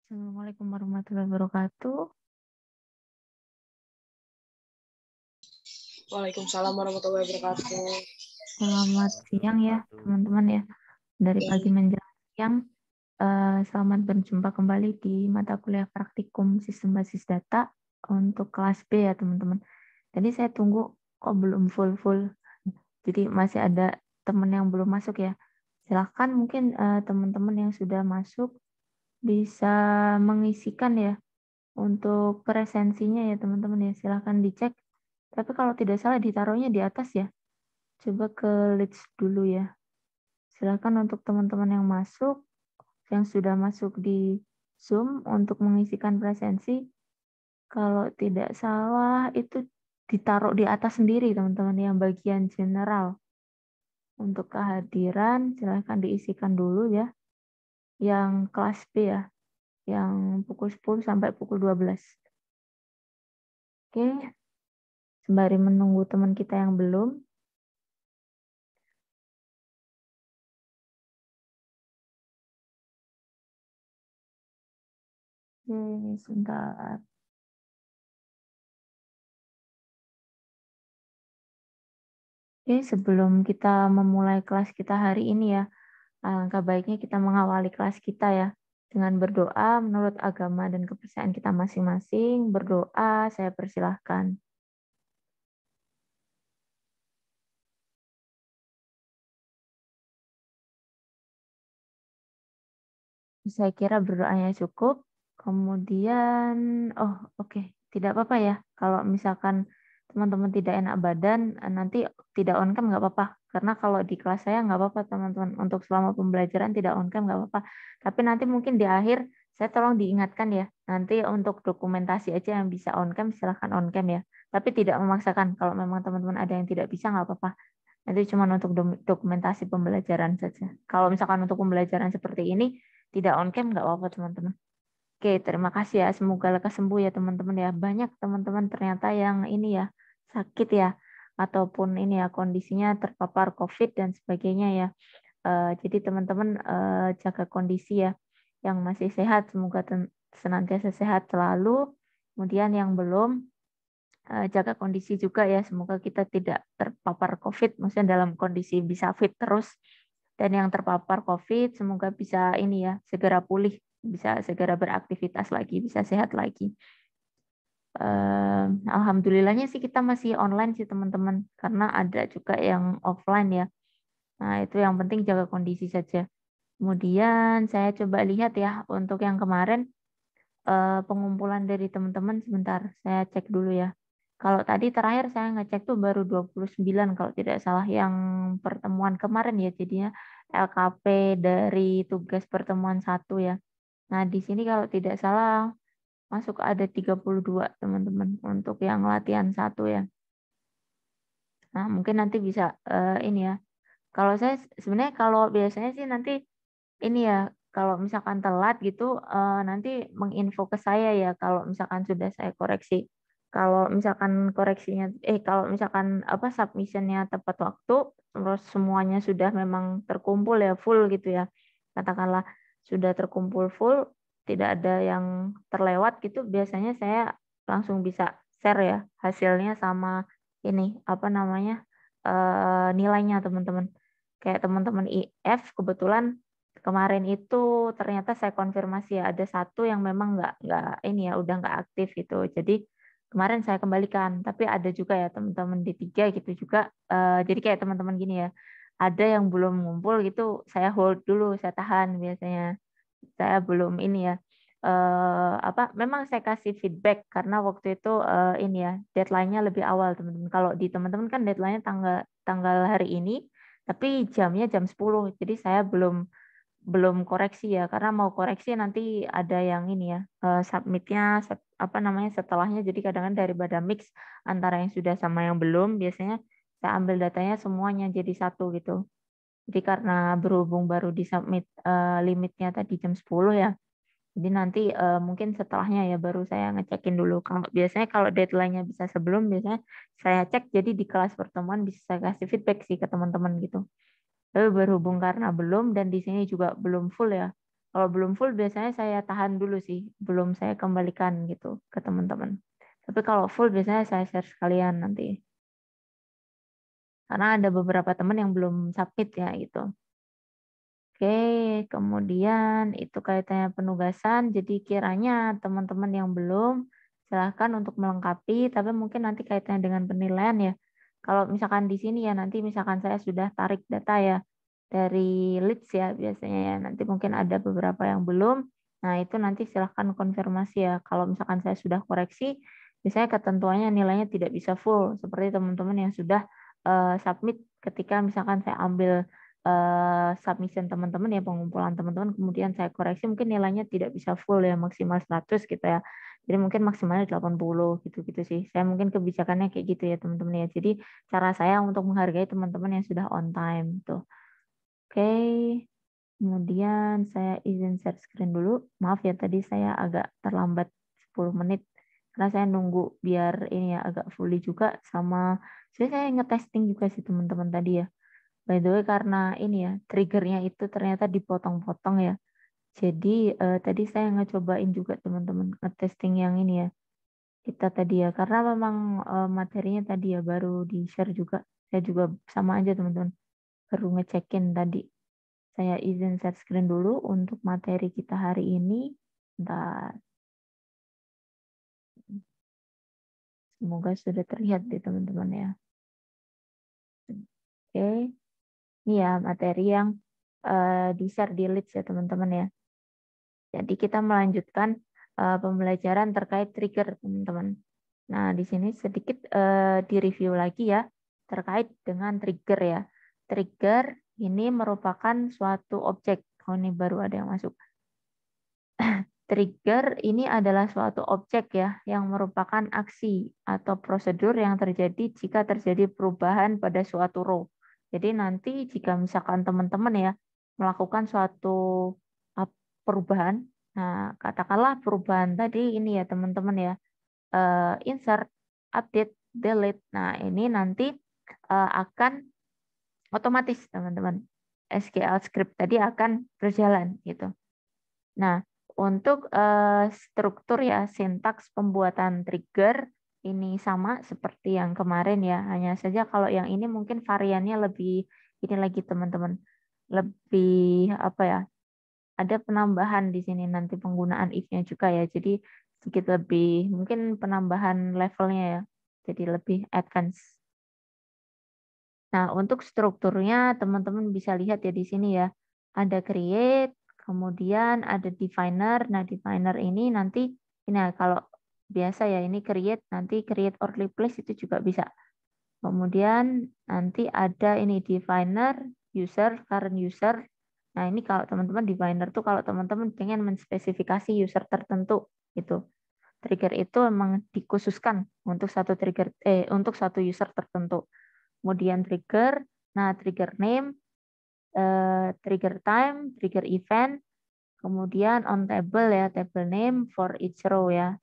Assalamualaikum warahmatullahi wabarakatuh. Waalaikumsalam warahmatullahi wabarakatuh. Selamat siang ya teman-teman ya. Dari pagi menjelang siang, selamat berjumpa kembali di mata kuliah praktikum sistem basis data untuk kelas B ya teman-teman. Tadi saya tunggu kok belum full. Jadi masih ada teman yang belum masuk ya. Silahkan mungkin teman-teman yang sudah masuk bisa mengisikan ya untuk presensinya ya teman-teman ya. Silahkan dicek. Tapi kalau tidak salah ditaruhnya di atas ya. Coba ke leads dulu ya. Silakan untuk teman-teman yang sudah masuk di Zoom untuk mengisikan presensi. Kalau tidak salah itu ditaruh di atas sendiri teman-teman yang bagian general. Untuk kehadiran silakan diisikan dulu ya. Yang kelas B ya, yang pukul 10 sampai pukul 12. Oke, sembari menunggu teman kita yang belum. Oke, sebentar. Oke, sebelum kita memulai kelas kita hari ini ya, alangkah baiknya kita mengawali kelas kita ya dengan berdoa menurut agama dan kepercayaan kita masing-masing. Berdoa, saya persilahkan. Saya kira berdoanya cukup. Kemudian, oh oke, tidak apa-apa ya. Kalau misalkan teman-teman tidak enak badan, nanti tidak on cam nggak apa-apa. Karena kalau di kelas saya nggak apa-apa teman-teman. Untuk selama pembelajaran tidak on cam nggak apa-apa. Tapi nanti mungkin di akhir saya tolong diingatkan ya. Nanti untuk dokumentasi aja yang bisa on cam silahkan on cam ya. Tapi tidak memaksakan. Kalau memang teman-teman ada yang tidak bisa nggak apa-apa. Nanti cuma untuk dokumentasi pembelajaran saja. Kalau misalkan untuk pembelajaran seperti ini tidak on cam nggak apa-apa teman-teman. Oke, terima kasih ya. Semoga lekas sembuh ya teman-teman ya. Banyak teman-teman ternyata yang ini ya sakit ya ataupun ini ya kondisinya terpapar COVID dan sebagainya ya. Jadi teman-teman jaga kondisi ya. Yang masih sehat semoga senantiasa sehat selalu. Kemudian yang belum jaga kondisi juga ya. Semoga kita tidak terpapar COVID, maksudnya dalam kondisi bisa fit terus. Dan yang terpapar COVID, semoga bisa ini ya segera pulih, bisa segera beraktivitas lagi, bisa sehat lagi. Alhamdulillahnya sih kita masih online sih teman-teman, karena ada juga yang offline ya. Nah itu yang penting jaga kondisi saja. Kemudian saya coba lihat ya untuk yang kemarin pengumpulan dari teman-teman sebentar, saya cek dulu ya. Kalau tadi terakhir saya ngecek tuh baru 29 kalau tidak salah yang pertemuan kemarin ya, jadinya LKP dari tugas pertemuan 1 ya. Nah, di sini kalau tidak salah masuk ada 32 teman-teman untuk yang latihan 1 ya. Nah, mungkin nanti bisa ini ya. Kalau saya sebenarnya kalau biasanya sih nanti ini ya, kalau misalkan telat gitu nanti menginfo ke saya ya kalau misalkan sudah saya koreksi. Kalau misalkan kalau misalkan apa submissionnya tepat waktu, terus semuanya sudah memang terkumpul ya full gitu ya. Katakanlah sudah terkumpul full, tidak ada yang terlewat gitu, biasanya saya langsung bisa share ya hasilnya sama ini apa namanya nilainya teman-teman. Kayak teman-teman IF kebetulan kemarin itu ternyata saya konfirmasi ya ada satu yang memang nggak ini ya udah nggak aktif gitu. Jadi kemarin saya kembalikan, tapi ada juga ya teman-teman D3 gitu juga. Jadi kayak teman-teman gini ya, ada yang belum ngumpul gitu, saya hold dulu, saya tahan biasanya. Saya belum ini ya. Apa? Memang saya kasih feedback karena waktu itu ini ya deadline-nya lebih awal teman-teman. Kalau di teman-teman kan deadline-nya tanggal tanggal hari ini, tapi jamnya jam 10. Jadi saya belum koreksi ya karena mau koreksi nanti ada yang ini ya submitnya apa namanya setelahnya, jadi kadang-kadang daripada mix antara yang sudah sama yang belum, biasanya saya ambil datanya semuanya jadi satu gitu. Jadi karena berhubung baru disubmit limitnya tadi jam 10 ya, jadi nanti mungkin setelahnya ya baru saya ngecekin dulu. Kalau biasanya kalau deadline-nya bisa sebelum, biasanya saya cek jadi di kelas pertemuan bisa saya kasih feedback sih ke teman-teman gitu. Tapi berhubung karena belum dan di sini juga belum full ya. Kalau belum full biasanya saya tahan dulu sih, belum saya kembalikan gitu ke teman-teman. Tapi kalau full biasanya saya share sekalian nanti. Karena ada beberapa teman yang belum submit ya gitu. Oke, kemudian itu kaitannya penugasan. Jadi kiranya teman-teman yang belum, silahkan untuk melengkapi, tapi mungkin nanti kaitannya dengan penilaian ya. Kalau misalkan di sini ya, nanti misalkan saya sudah tarik data ya dari leads ya biasanya ya. Nanti mungkin ada beberapa yang belum. Nah, itu nanti silahkan konfirmasi ya. Kalau misalkan saya sudah koreksi, misalnya ketentuannya nilainya tidak bisa full, seperti teman-teman yang sudah submit ketika misalkan saya ambil submission teman-teman ya, pengumpulan teman-teman, kemudian saya koreksi mungkin nilainya tidak bisa full ya, maksimal 100 gitu ya. Jadi mungkin maksimalnya 80 gitu-gitu sih. Saya mungkin kebijakannya kayak gitu ya teman-teman ya. Jadi cara saya untuk menghargai teman-teman yang sudah on time tuh. Oke. Kemudian saya izin share screen dulu. Maaf ya tadi saya agak terlambat 10 menit karena saya nunggu biar ini ya agak fully juga sama saya ngetesting juga sih teman-teman tadi ya. By the way, karena ini ya, triggernya itu ternyata dipotong-potong ya. Jadi tadi saya ngecobain juga teman-teman ngetesting yang ini ya. Kita tadi ya, karena memang materinya tadi ya baru di-share juga. Saya juga sama aja teman-teman, baru ngecekin tadi. Saya izin share screen dulu untuk materi kita hari ini. Bentar. Semoga sudah terlihat di teman-teman ya. Oke. Ini ya materi yang di-share di leads ya teman-teman ya. Jadi kita melanjutkan pembelajaran terkait trigger, teman-teman. Nah, di sini sedikit direview lagi ya terkait dengan trigger ya. Trigger ini merupakan suatu objek. Oh, ini baru ada yang masuk. Trigger ini adalah suatu objek ya yang merupakan aksi atau prosedur yang terjadi jika terjadi perubahan pada suatu row. Jadi nanti jika misalkan teman-teman ya melakukan suatu perubahan, nah katakanlah perubahan tadi ini ya teman-teman ya, insert, update, delete. Nah ini nanti akan otomatis teman-teman SQL script tadi akan berjalan gitu. Nah, untuk struktur ya, sintaks pembuatan trigger ini sama seperti yang kemarin ya. Hanya saja kalau yang ini mungkin variannya lebih ini lagi teman-teman. Lebih apa ya? Ada penambahan di sini nanti penggunaan if-nya juga ya. Jadi sedikit lebih mungkin penambahan levelnya ya. Jadi lebih advance. Nah, untuk strukturnya teman-teman bisa lihat ya di sini ya. Ada create, kemudian ada definer. Nah, definer ini nanti ini ya, kalau biasa ya ini create, nanti create or replace itu juga bisa. Kemudian nanti ada ini definer, user, current user. Nah, ini kalau teman-teman definer tuh kalau teman-teman pengen menspesifikasi user tertentu gitu. Trigger itu memang dikhususkan untuk satu trigger untuk satu user tertentu. Kemudian trigger, nah trigger name, trigger time, trigger event, kemudian on table ya, table name for each row ya.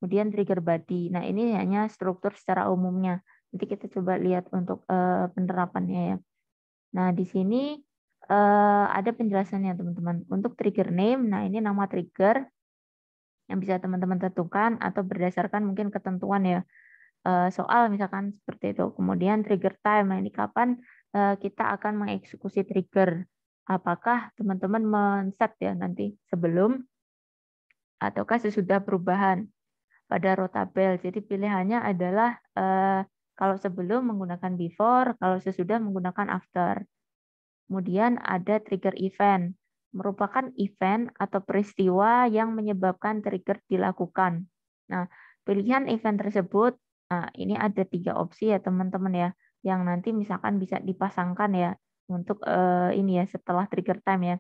Kemudian trigger body. Nah, ini hanya struktur secara umumnya. Nanti kita coba lihat untuk penerapannya ya. Nah, di sini ada penjelasannya teman-teman. Untuk trigger name, nah ini nama trigger yang bisa teman-teman tentukan atau berdasarkan mungkin ketentuan ya soal misalkan seperti itu. Kemudian trigger time, nah ini kapan kita akan mengeksekusi trigger. Apakah teman-teman men-set ya nanti sebelum ataukah sesudah perubahan pada row tabel. Jadi pilihannya adalah kalau sebelum menggunakan before, kalau sesudah menggunakan after. Kemudian ada trigger event, merupakan event atau peristiwa yang menyebabkan trigger dilakukan. Nah, pilihan event tersebut, nah ini ada 3 opsi ya teman-teman ya, yang nanti misalkan bisa dipasangkan ya untuk ini ya setelah trigger time ya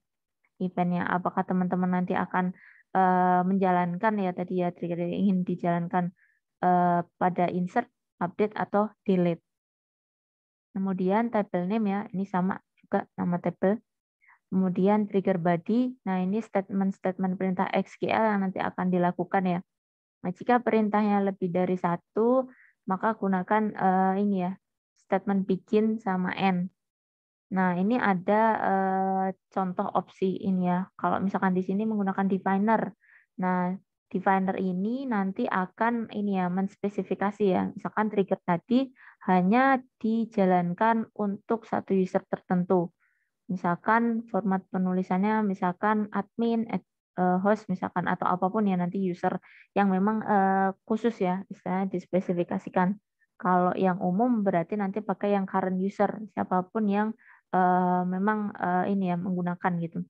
eventnya. Apakah teman-teman nanti akan menjalankan ya tadi ya trigger yang ingin dijalankan pada insert, update atau delete. Kemudian table name ya, ini sama juga nama table. Kemudian trigger body, nah ini statement-statement perintah SQL yang nanti akan dilakukan ya. Nah, jika perintahnya lebih dari satu, maka gunakan ini ya, statement begin sama end. Nah, ini ada contoh opsi ini ya. Kalau misalkan di sini menggunakan definer. Nah, definer ini nanti akan ini ya menspesifikasi ya. Misalkan trigger tadi hanya dijalankan untuk satu user tertentu. Misalkan format penulisannya misalkan admin, host misalkan atau apapun ya nanti user yang memang khusus ya istilahnya dispesifikasikan. Kalau yang umum berarti nanti pakai yang current user siapapun yang memang ini ya menggunakan gitu.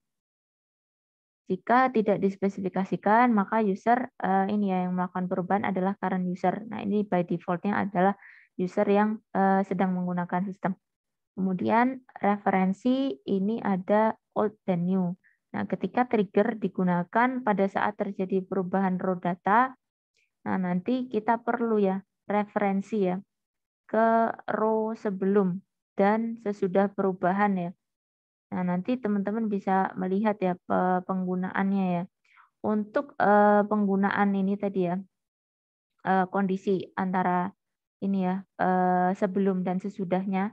Jika tidak dispesifikasikan maka user ini ya yang melakukan perubahan adalah current user. Nah ini by defaultnya adalah user yang sedang menggunakan sistem. Kemudian referensi ini ada old dan new. Nah, ketika trigger digunakan pada saat terjadi perubahan raw data, nah nanti kita perlu ya referensi ya ke row sebelum dan sesudah perubahan ya. Nah, nanti teman-teman bisa melihat ya penggunaannya ya. Untuk penggunaan ini tadi ya kondisi antara ini ya sebelum dan sesudahnya.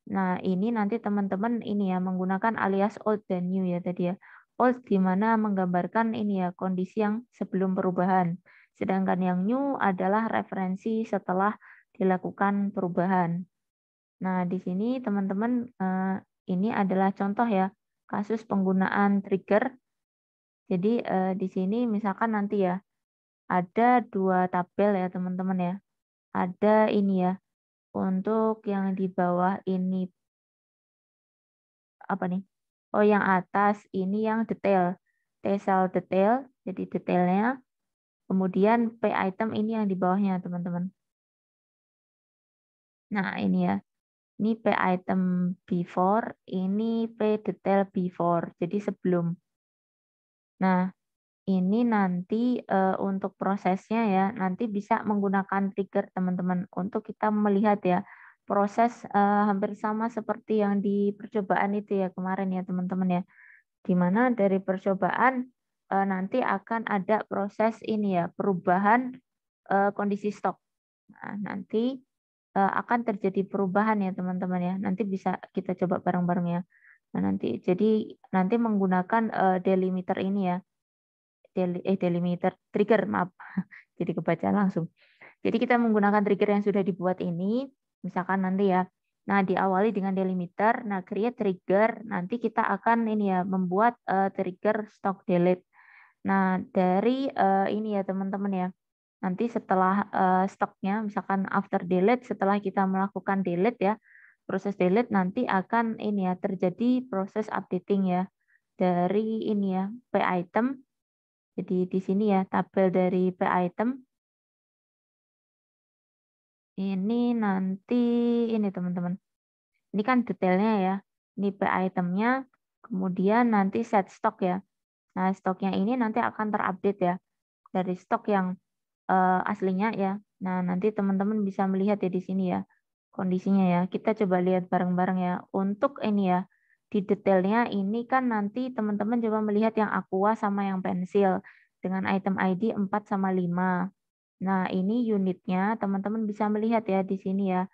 Nah, ini nanti teman-teman ini ya menggunakan alias old dan new ya tadi ya. Old di mana menggambarkan ini ya kondisi yang sebelum perubahan. Sedangkan yang new adalah referensi setelah dilakukan perubahan. Nah, di sini teman-teman ini adalah contoh ya kasus penggunaan trigger. Jadi di sini misalkan nanti ya ada dua tabel ya teman-teman ya. Ada ini ya untuk yang di bawah ini apa nih? Oh, yang atas ini yang detail. T-cell detail, jadi detailnya. Kemudian P item ini yang di bawahnya, teman-teman. Nah, ini ya. Ini P item before, ini P detail before, jadi sebelum. Nah, ini nanti untuk prosesnya ya, nanti bisa menggunakan trigger, teman-teman, untuk kita melihat ya proses hampir sama seperti yang di percobaan itu ya kemarin ya, teman-teman ya. Di mana dari percobaan nanti akan ada proses ini ya perubahan kondisi stok. Nah, nanti akan terjadi perubahan ya teman-teman ya. Nanti bisa kita coba bareng-bareng ya. Nah, nanti jadi nanti menggunakan delimiter ini ya. Delimiter trigger maaf. Jadi kebaca langsung. Jadi kita menggunakan trigger yang sudah dibuat ini, misalkan nanti ya. Nah, diawali dengan delimiter, nah create trigger, nanti kita akan ini ya membuat trigger stock delete. Nah, dari ini ya teman-teman ya. Nanti setelah stoknya, misalkan after delete, setelah kita melakukan delete ya, proses delete nanti akan ini ya terjadi proses updating ya dari ini ya P item. Jadi di sini ya tabel dari P item ini nanti ini teman-teman. Ini kan detailnya ya. Ini P itemnya, kemudian nanti set stok ya. Nah, stoknya ini nanti akan terupdate ya dari stok yang aslinya ya. Nah, nanti teman-teman bisa melihat ya di sini ya kondisinya ya. Kita coba lihat bareng-bareng ya. Untuk ini ya di detailnya ini kan nanti teman-teman coba melihat yang aqua sama yang pensil dengan item ID 4 sama 5. Nah, ini unitnya teman-teman bisa melihat ya di sini ya.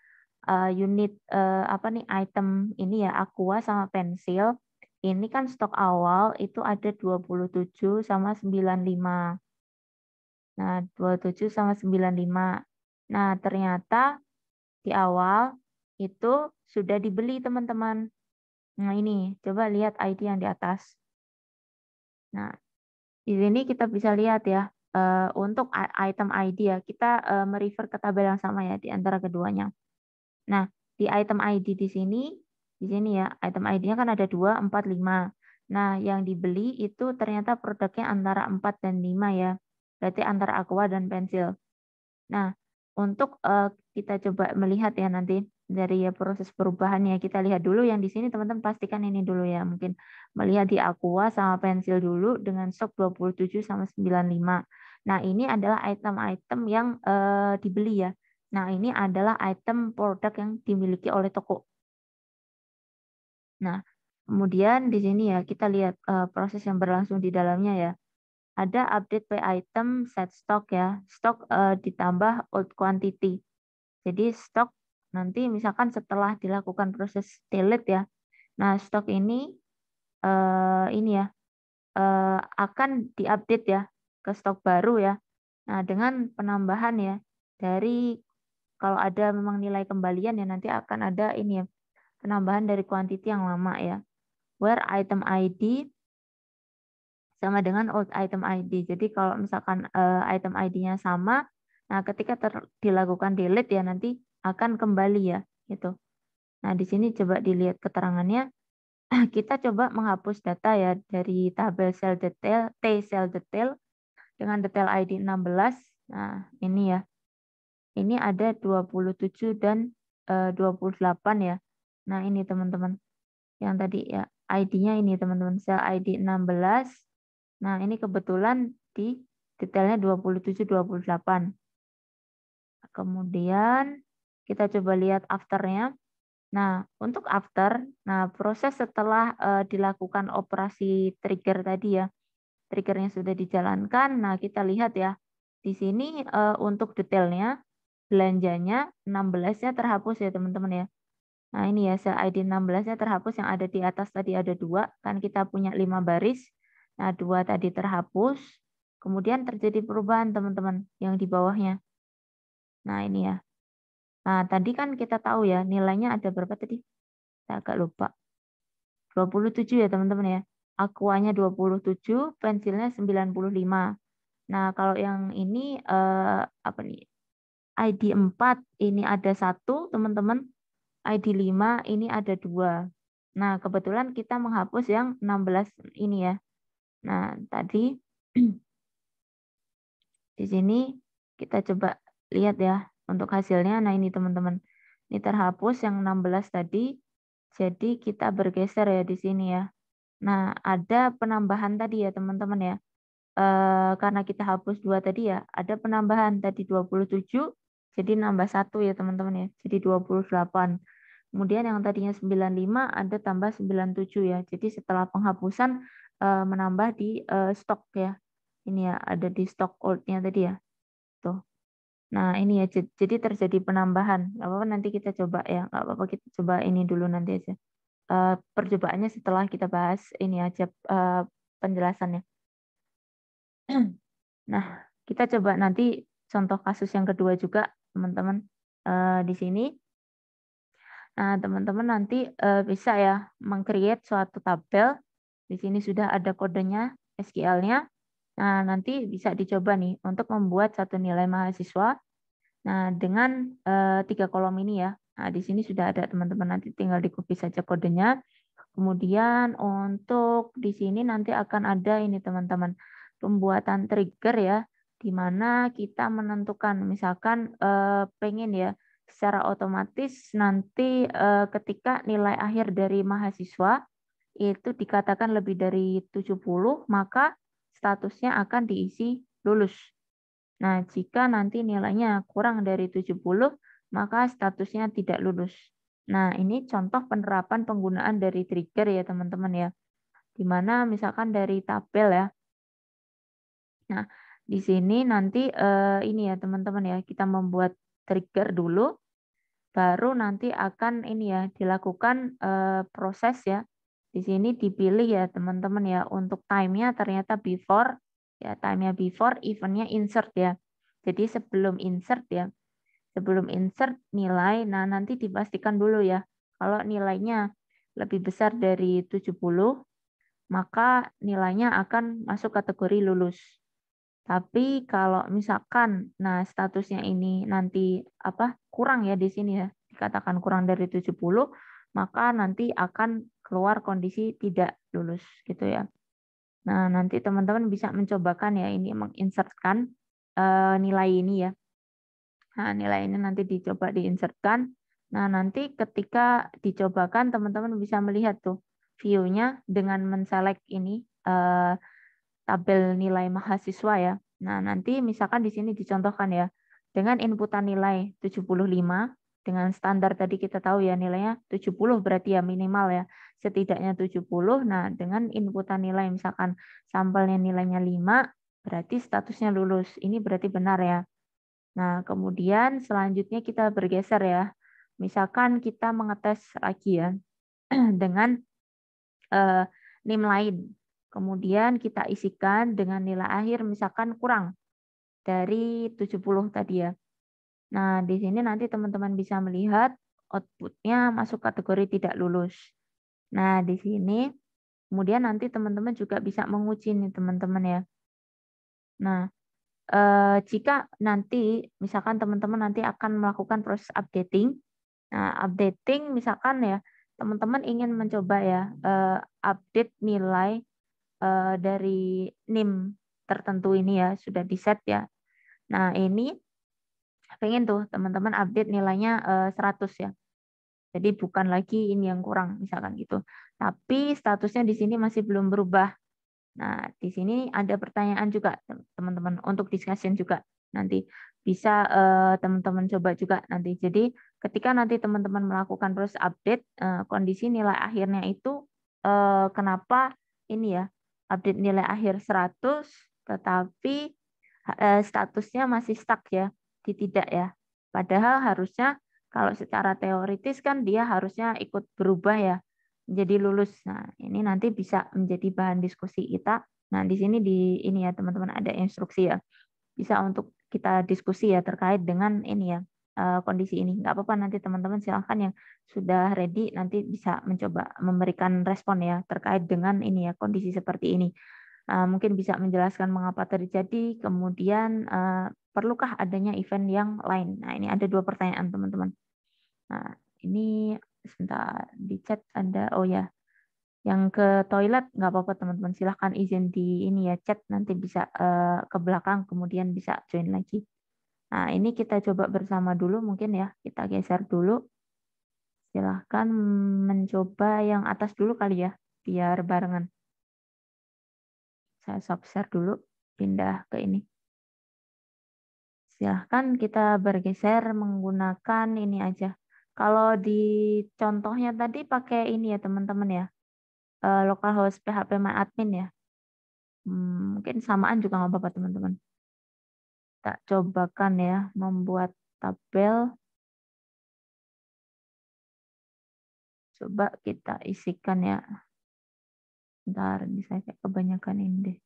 Unit apa nih item ini ya aqua sama pensil. Ini kan stok awal itu ada 27 sama 95. Nah, 27 sama 95. Nah, ternyata di awal itu sudah dibeli teman-teman. Nah, ini coba lihat ID yang di atas. Nah, di sini kita bisa lihat ya, untuk item ID ya, kita merefer ke tabel yang sama ya di antara keduanya. Nah, di item ID di sini ya, item ID-nya kan ada 2, 4, 5. Nah, yang dibeli itu ternyata produknya antara 4 dan 5 ya. Berarti antara aqua dan pensil. Nah, untuk kita coba melihat ya nanti dari ya proses perubahannya, kita lihat dulu yang di sini teman-teman pastikan ini dulu ya. Mungkin melihat di aqua sama pensil dulu dengan stok 27 sama 95. Nah, ini adalah item-item yang dibeli ya. Nah, ini adalah item produk yang dimiliki oleh toko. Nah, kemudian di sini ya kita lihat proses yang berlangsung di dalamnya ya. Ada update by item set stock ya. Stok ditambah old quantity. Jadi stok nanti misalkan setelah dilakukan proses delete ya. Nah, stok ini ya akan diupdate ya ke stok baru ya. Nah, dengan penambahan ya dari kalau ada memang nilai kembalian ya nanti akan ada ini ya penambahan dari kuantiti yang lama ya. Where item ID sama dengan old item ID. Jadi kalau misalkan item ID-nya sama, nah ketika dilakukan delete ya nanti akan kembali ya gitu. Nah, di sini coba dilihat keterangannya. Kita coba menghapus data ya dari tabel cell detail, T cell detail dengan detail ID 16. Nah, ini ya. Ini ada 27 dan 28 ya. Nah, ini teman-teman. Yang tadi ya, ID-nya ini teman-teman, sel ID 16. Nah, ini kebetulan di detailnya 27 28. Kemudian kita coba lihat after-nya. Nah, untuk after, nah proses setelah dilakukan operasi trigger tadi ya, triggernya sudah dijalankan. Nah, kita lihat ya, di sini untuk detailnya, belanjanya 16-nya terhapus ya teman-teman ya. Nah, ini ya, sel ID 16-nya terhapus, yang ada di atas tadi ada 2, kan kita punya 5 baris. Nah, 2 tadi terhapus, kemudian terjadi perubahan teman-teman yang di bawahnya. Nah, ini ya. Nah, tadi kan kita tahu ya, nilainya ada berapa tadi? Saya agak lupa. 27 ya teman-teman ya. Aquanya 27, pensilnya 95. Nah, kalau yang ini apa nih? ID 4 ini ada 1, teman-teman. ID 5 ini ada 2. Nah, kebetulan kita menghapus yang 16 ini ya. Nah, tadi di sini kita coba lihat ya untuk hasilnya. Nah, ini teman-teman. Ini terhapus yang 16 tadi. Jadi kita bergeser ya di sini ya. Nah, ada penambahan tadi ya teman-teman ya. Karena kita hapus 2 tadi ya, ada penambahan tadi 27, jadi nambah 1 ya teman-teman ya. Jadi 28. Kemudian yang tadinya 95 ada tambah 97 ya. Jadi setelah penghapusan menambah di stok ya. Ini ya ada di stok old-nya tadi ya. Tuh. Nah, ini ya jadi terjadi penambahan. Nggak apa-apa nanti kita coba ya. Nggak apa-apa kita coba ini dulu nanti aja. Percobaannya setelah kita bahas ini aja penjelasannya. Nah, kita coba nanti contoh kasus yang kedua juga, teman-teman, di sini. Nah, teman-teman nanti bisa ya meng-create suatu tabel. Di sini sudah ada kodenya, SQL-nya. Nah, nanti bisa dicoba nih untuk membuat satu nilai mahasiswa. Nah, dengan 3 kolom ini ya. Nah, di sini sudah ada teman-teman, nanti tinggal di-copy saja kodenya. Kemudian untuk di sini nanti akan ada ini teman-teman, pembuatan trigger ya, di mana kita menentukan misalkan pengen ya secara otomatis nanti ketika nilai akhir dari mahasiswa itu dikatakan lebih dari 70, maka statusnya akan diisi lulus. Nah, jika nanti nilainya kurang dari 70, maka statusnya tidak lulus. Nah, ini contoh penerapan penggunaan dari trigger ya, teman-teman ya. Di mana misalkan dari tabel ya. Nah, di sini nanti ini ya, teman-teman ya, kita membuat trigger dulu, baru nanti akan ini ya, dilakukan proses ya. Di sini dipilih ya, teman-teman ya, untuk time-nya ternyata before, ya, time-nya before, event-nya insert ya. Jadi sebelum insert ya, sebelum insert nilai, nah nanti dipastikan dulu ya, kalau nilainya lebih besar dari 70, maka nilainya akan masuk kategori lulus. Tapi kalau misalkan, nah statusnya ini nanti apa kurang ya di sini ya, dikatakan kurang dari 70, maka nanti akan keluar kondisi tidak lulus gitu ya. Nah, nanti teman-teman bisa mencobakan ya ini menginsertkan nilai ini ya. Nah, nilai ini nanti dicoba diinsertkan. Nah, nanti ketika dicobakan teman-teman bisa melihat tuh view-nya dengan menselect ini tabel nilai mahasiswa ya. Nah, nanti misalkan di sini dicontohkan ya dengan inputan nilai 75 dengan standar tadi kita tahu ya nilainya 70 berarti ya minimal ya setidaknya 70. Nah, dengan inputan nilai misalkan sampelnya nilainya 5 berarti statusnya lulus. Ini berarti benar ya. Nah, kemudian selanjutnya kita bergeser ya. Misalkan kita mengetes lagi ya. dengan NIM lain. Kemudian kita isikan dengan nilai akhir misalkan kurang dari 70 tadi ya. Nah, di sini nanti teman-teman bisa melihat outputnya masuk kategori tidak lulus. Nah, di sini kemudian nanti teman-teman juga bisa menguji nih teman-teman ya. Nah, jika nanti misalkan teman-teman nanti akan melakukan proses updating. Nah, updating misalkan ya, teman-teman ingin mencoba ya update nilai dari NIM tertentu ini ya, sudah di-set ya. Nah, ini pengen tuh teman-teman update nilainya 100 ya. Jadi bukan lagi ini yang kurang misalkan gitu. Tapi statusnya di sini masih belum berubah. Nah, di sini ada pertanyaan juga teman-teman untuk discussion juga nanti bisa teman-teman coba juga nanti. Jadi ketika nanti teman-teman melakukan proses update kondisi nilai akhirnya itu kenapa ini ya update nilai akhir 100 tetapi statusnya masih stuck ya di tidak ya. Padahal harusnya kalau secara teoritis kan dia harusnya ikut berubah ya menjadi lulus. Nah, ini nanti bisa menjadi bahan diskusi kita. Nah, di sini ini ya teman-teman ada instruksi ya. Bisa untuk kita diskusi ya terkait dengan ini ya kondisi ini. Nggak apa-apa nanti teman-teman silahkan yang sudah ready nanti bisa mencoba memberikan respon ya terkait dengan ini ya kondisi seperti ini. Mungkin bisa menjelaskan mengapa terjadi, kemudian perlukah adanya event yang lain. Nah, ini ada 2 pertanyaan teman-teman. Nah, ini sebentar di chat ada, oh ya, yang ke toilet nggak apa-apa teman-teman, silahkan izin di ini ya chat nanti bisa ke belakang kemudian bisa join lagi. Nah, ini kita coba bersama dulu mungkin ya, kita geser dulu. Silahkan mencoba yang atas dulu kali ya, biar barengan. Saya stop share dulu, pindah ke ini. Silahkan kita bergeser menggunakan ini aja. Kalau di contohnya tadi pakai ini ya teman-teman ya, localhost PHP MyAdmin ya. Mungkin samaan juga nggak apa-apa teman-teman. Kita cobakan ya membuat tabel. Coba kita isikan ya. Bentar, ini saya kayak kebanyakan ini deh.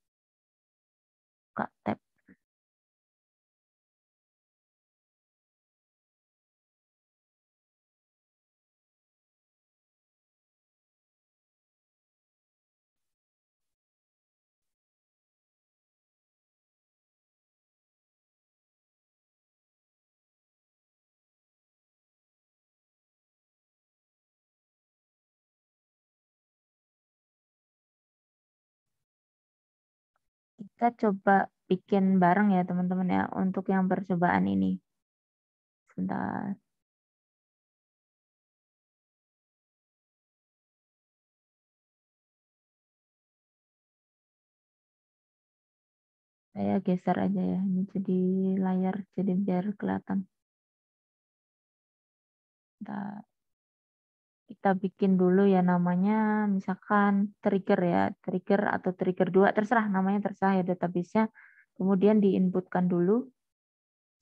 Buka tab. Kita coba bikin bareng ya teman-teman ya untuk yang percobaan ini. Sebentar. Saya geser aja ya. Ini jadi layar jadi biar kelihatan. Kita bikin dulu ya namanya misalkan trigger ya. Trigger atau trigger 2 terserah namanya terserah ya database-nya. Kemudian diinputkan dulu.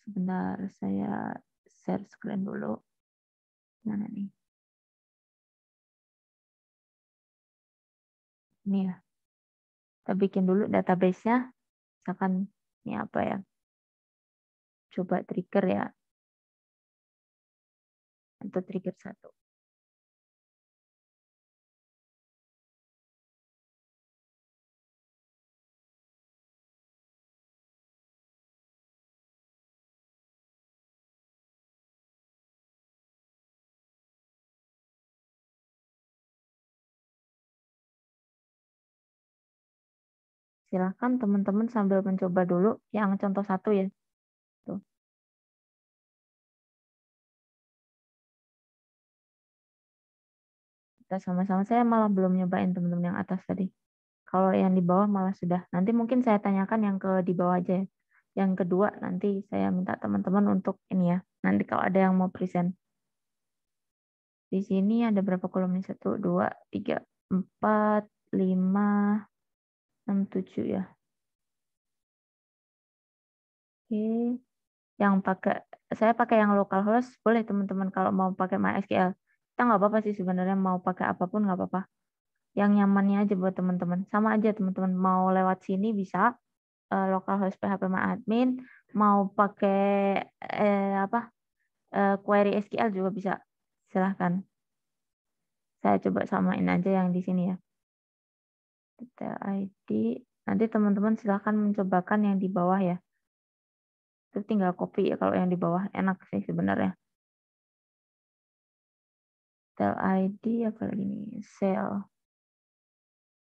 Sebentar saya share screen dulu. Mana nih? Ini ya. Kita bikin dulu database-nya. Misalkan ini apa ya? Coba trigger ya. Atau trigger 1. Silahkan teman-teman sambil mencoba dulu yang contoh 1 ya. Tuh. Kita sama-sama. Saya malah belum nyobain teman-teman yang atas tadi. Kalau yang di bawah malah sudah. Nanti mungkin saya tanyakan yang ke di bawah aja ya. Yang kedua nanti saya minta teman-teman untuk ini ya. Nanti kalau ada yang mau present. Di sini ada berapa kolomnya? 1, 2, 3, 4, 5, 6, 7 ya. Oke. Yang pakai saya pakai yang localhost boleh teman-teman kalau mau pakai MySQL. Kita nggak apa-apa sih sebenarnya mau pakai apapun nggak apa-apa. Yang nyamannya aja buat teman-teman. Sama aja teman-teman mau lewat sini bisa localhost PHP admin, mau pakai query SQL juga bisa. Silahkan. Saya coba samain aja yang di sini ya. Detail ID. Nanti teman-teman silahkan mencobakan yang di bawah ya. Itu tinggal copy ya kalau yang di bawah. Enak sih sebenarnya. Detail ID apalagi nih. Sale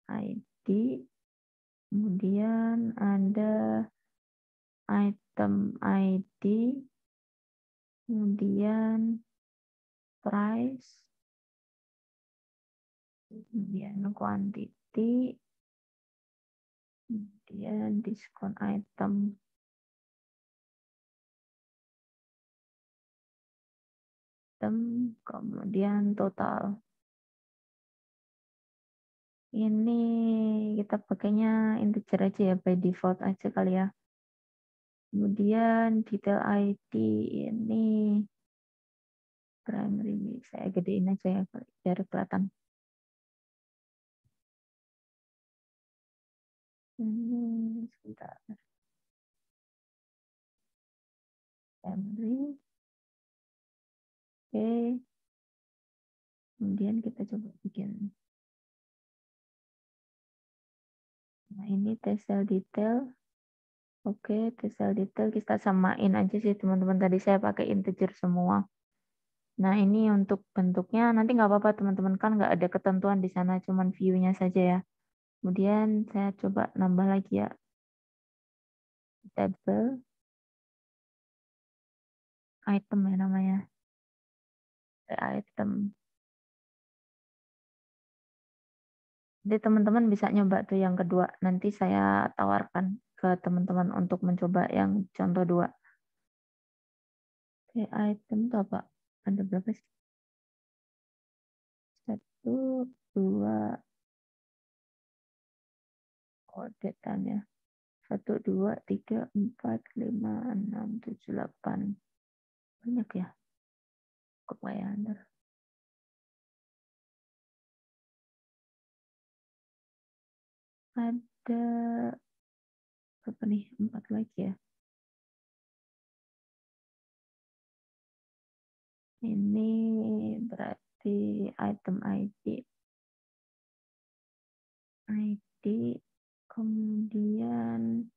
ID. Kemudian ada item ID. Kemudian price. Kemudian quantity. Kemudian diskon item. Kemudian total. Ini kita pakainya integer aja ya, by default aja kali ya. Kemudian detail ID ini primary, saya gedein aja ya biar kelihatan. Sebentar. Primary. Oke. Kemudian kita coba bikin. Nah, ini TCL detail. Oke, TCL detail kita samain aja sih teman-teman. Tadi saya pakai integer semua. Nah, ini untuk bentuknya nanti nggak apa-apa teman-teman, kan nggak ada ketentuan di sana, cuman view-nya saja ya. Kemudian saya coba nambah lagi ya. Table. Item ya namanya. Item. Jadi teman-teman bisa nyoba tuh yang kedua. Nanti saya tawarkan ke teman-teman untuk mencoba yang contoh 2. Oke, item itu apa? Ada berapa sih? 1, 2, datanya. 1, 2, 3, 4, 5, 6, 7, 8. Banyak ya. Kebayang. Ada apa nih? 4 lagi ya. Ini berarti item ID. Kemudian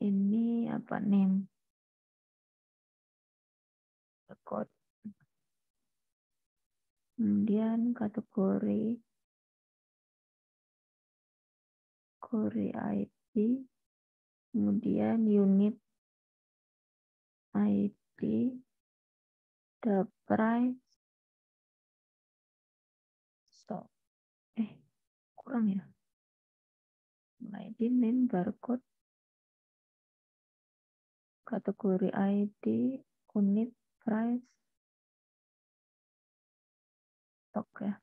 ini apa name? Code. Kemudian kategori ID, kemudian unit ID, the price, so kurang ya, ID, name, barcode, kategori ID, unit, price, stock ya.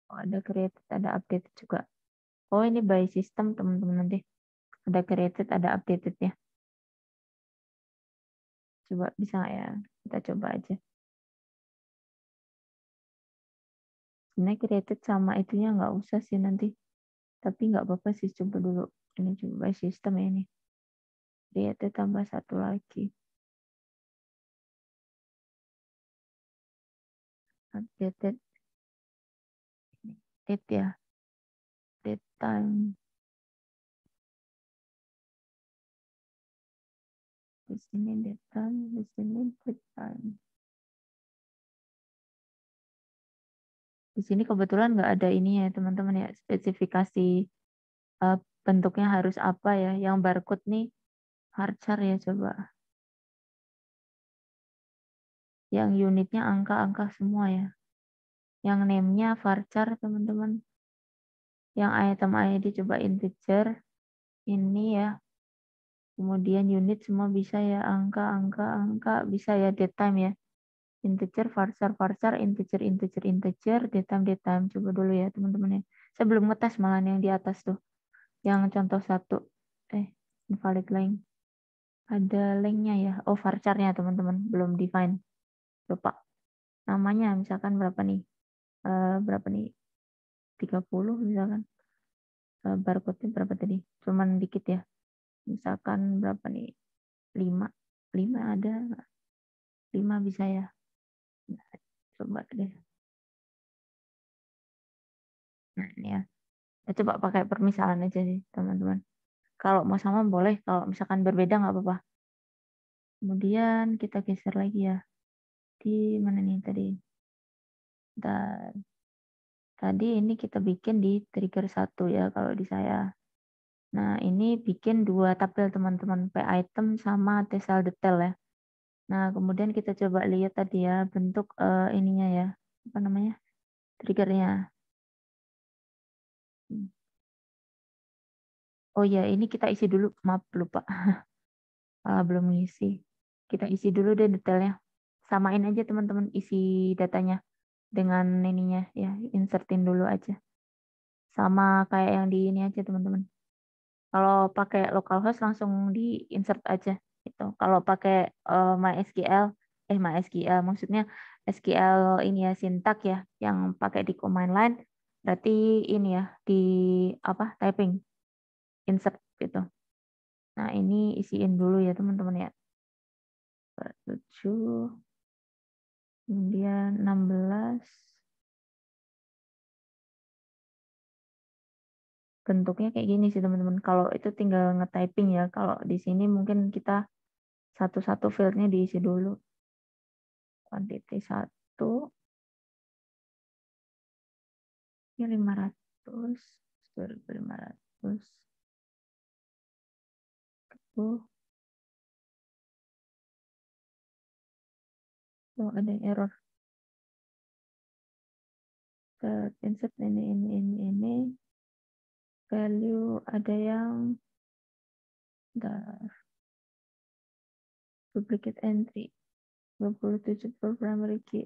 Oh, ada created, ada updated juga. Oh, ini by system teman-teman, nanti ada created, ada updated ya. Coba bisa nggak ya? Kita coba aja. Sebenarnya created sama itunya nggak usah sih nanti. Tapi nggak apa-apa sih, coba dulu. Ini coba sistem ya ini. Created tambah 1 lagi. Updated. Date ya. Date time. Di sini date time, di sini date time. Di sini kebetulan nggak ada ini ya teman-teman ya, spesifikasi bentuknya harus apa ya. Yang barcode nih varchar ya coba. Yang unitnya angka-angka semua ya. Yang name-nya varchar teman-teman. Yang item ID coba integer. Ini ya. Kemudian unit semua bisa ya, angka bisa ya, date time ya. Integer, varchar, integer, date time. Coba dulu ya teman-teman ya. Saya belum ngetes malah yang di atas tuh. Yang contoh 1. Invalid line. Ada linknya ya. Oh, varchar-nya teman-teman belum define. Lupa namanya misalkan berapa nih? Berapa nih? 30 misalkan. Barcode-nya berapa tadi? Cuman dikit ya. Misalkan berapa nih? 5. 5 ada nggak? 5 bisa ya. Nah, coba deh. Nah, ini ya. Saya coba pakai permisalan aja sih, teman-teman. Kalau mau sama boleh, kalau misalkan berbeda nggak apa-apa. Kemudian kita geser lagi ya. Di mana nih tadi? Dan tadi ini kita bikin di trigger 1 ya kalau di saya. Nah, ini bikin 2 tabel teman-teman, P item sama T cell detail ya. Nah, kemudian kita coba lihat tadi ya bentuk ininya ya. Apa namanya? Triggernya. Oh ya, ini kita isi dulu. Maaf, lupa. Belum isi. Kita isi dulu deh detailnya. Samain aja teman-teman isi datanya dengan ininya ya. Insertin dulu aja. Sama kayak yang di ini aja teman-teman. Kalau pakai localhost langsung di insert aja gitu. Kalau pakai MySQL, MySQL maksudnya SQL ini ya sintak ya, yang pakai di command line, berarti ini ya di apa typing insert gitu. Nah ini isiin dulu ya teman-teman ya. 7, kemudian 16. Bentuknya kayak gini sih teman-teman. Kalau itu tinggal nge-typing ya. Kalau di sini mungkin kita satu-satu fieldnya diisi dulu. Quantity 1, ini 500, 2500. Oh, ada error. Insert ini. Value ada yang duplicate entry. 27 per primary key.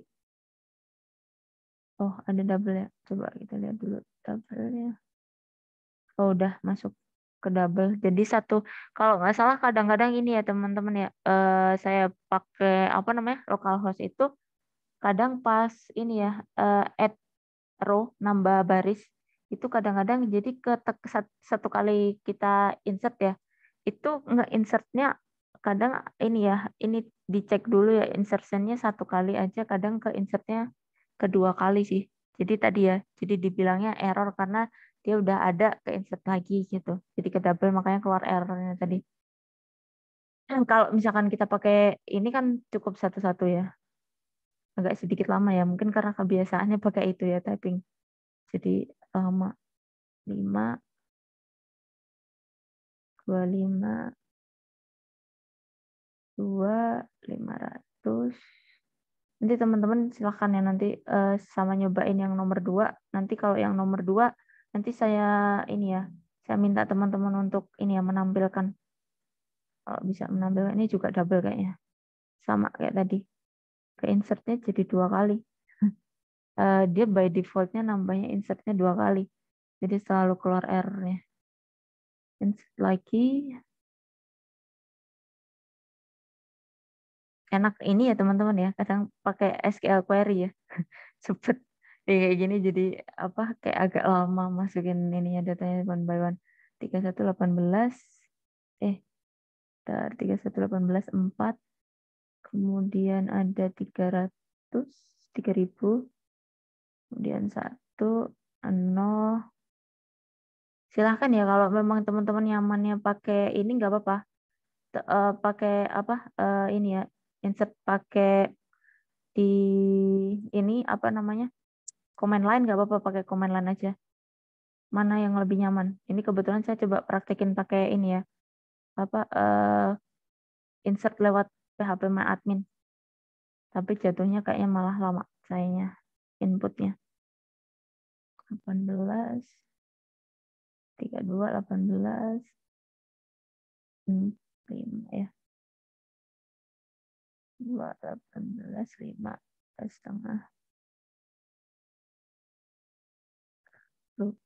Oh, ada double ya. Coba kita lihat dulu double-nya. Oh, udah masuk ke double. Jadi satu, kalau nggak salah kadang-kadang ini ya teman-teman ya, saya pakai apa namanya localhost itu kadang pas ini ya add row nambah baris itu kadang-kadang jadi satu kali kita insert ya itu nge-insertnya kadang ini ya ini dicek dulu ya insertionnya satu kali aja kadang ke insertnya kedua kali sih. Jadi tadi ya, jadi dibilangnya error karena dia udah ada ke insert lagi gitu. Jadi ke double makanya keluar errornya tadi. Kalau misalkan kita pakai ini kan cukup satu-satu ya. Agak sedikit lama ya, mungkin karena kebiasaannya pakai itu ya typing. Jadi lama. 5, 25, 2, 500. Nanti teman-teman silahkan ya nanti sama nyobain yang nomor 2. Nanti kalau yang nomor 2 nanti saya ini ya, saya minta teman-teman untuk ini ya menampilkan. Kalau bisa menampilkan ini juga double kayaknya. Sama kayak tadi. Ke insertnya jadi 2 kali. Dia by defaultnya nambahnya insertnya 2 kali. Jadi selalu keluar errornya. Insert lagi. Enak ini ya teman-teman ya. Kadang pakai SQL query ya. Cepet. Kayak gini jadi apa kayak agak lama masukin ininya datanya one by one. 3118 eh 3118 4, kemudian ada 300 3000, kemudian 1 0. Silahkan ya kalau memang teman-teman nyamannya pakai ini nggak apa-apa. Pakai apa ini ya insert pakai di ini apa namanya command line nggak apa-apa pakai command line aja. Mana yang lebih nyaman? Ini kebetulan saya coba praktekin pakai ini ya apa insert lewat PHP My Admin. Tapi jatuhnya kayaknya malah lama sayanya inputnya. 18, 32, 18, 5 ya. 2, 18, 5 setengah. 0,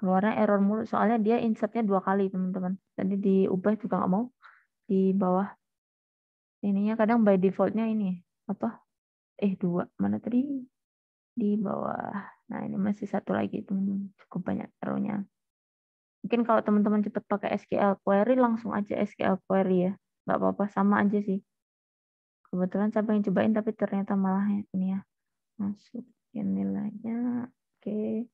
Keluarnya error mulu. Soalnya dia insertnya 2 kali, teman-teman. Tadi diubah juga nggak mau. Di bawah. Ininya kadang by defaultnya ini. Apa? 2. Mana tadi? Di bawah. Nah, ini masih satu lagi, teman-teman. Cukup banyak errornya. Mungkin kalau teman-teman cepat pakai SQL query, langsung aja SQL query ya. Nggak apa-apa, sama aja sih. Kebetulan saya pengen cobain, tapi ternyata malah ini ya. Masukin nilainya. Oke.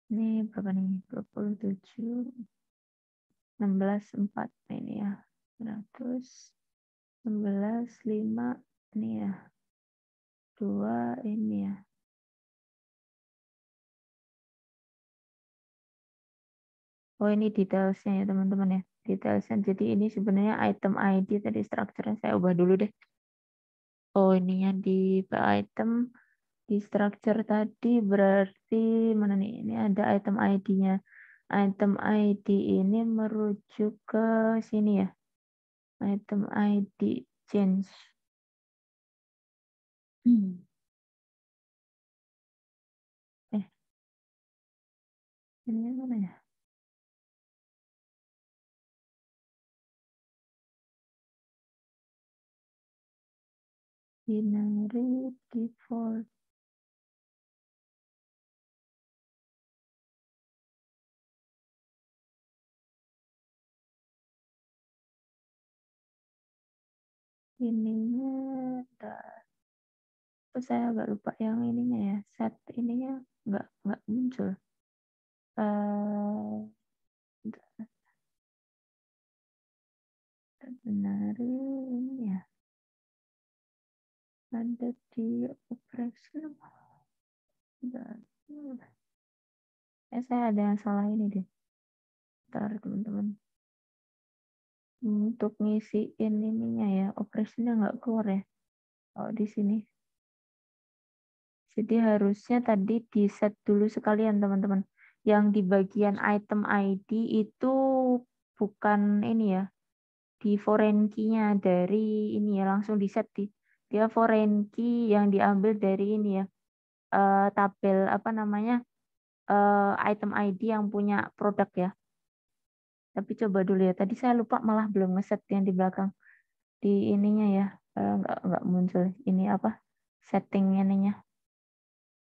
Ini berapa nih? 27, 16, 4. Nah, ini ya. 100, 11, 5. Ini ya. 2, ini ya. Oh, ini detailsnya ya, teman-teman ya. Detailsnya. Jadi ini sebenarnya item ID tadi strukturnya saya ubah dulu deh. Oh, ininya di item. Di structure tadi berarti mana nih? Ini ada item ID-nya. Item ID ini merujuk ke sini ya. Item ID change. Eh, ini mana ya? Binary default. Ininya, saya agak lupa yang ininya ya. Set ininya nggak muncul. Eh, binary ini ya. Ada di operation. Saya ada yang salah ini deh. Ntar teman-teman. Untuk ngisiin ininya ya, operasinya nggak keluar ya. Oh, di sini. Jadi harusnya tadi di set dulu sekalian teman-teman. Yang di bagian item ID itu bukan ini ya. Di foreign key-nya dari ini ya, langsung di set di. Dia foreign key yang diambil dari ini ya. Tabel apa namanya? Item ID yang punya produk ya. Tapi coba dulu ya. Tadi saya lupa malah belum ngeset yang di belakang. Di ininya ya. Nggak muncul. Ini apa? Setting ininya.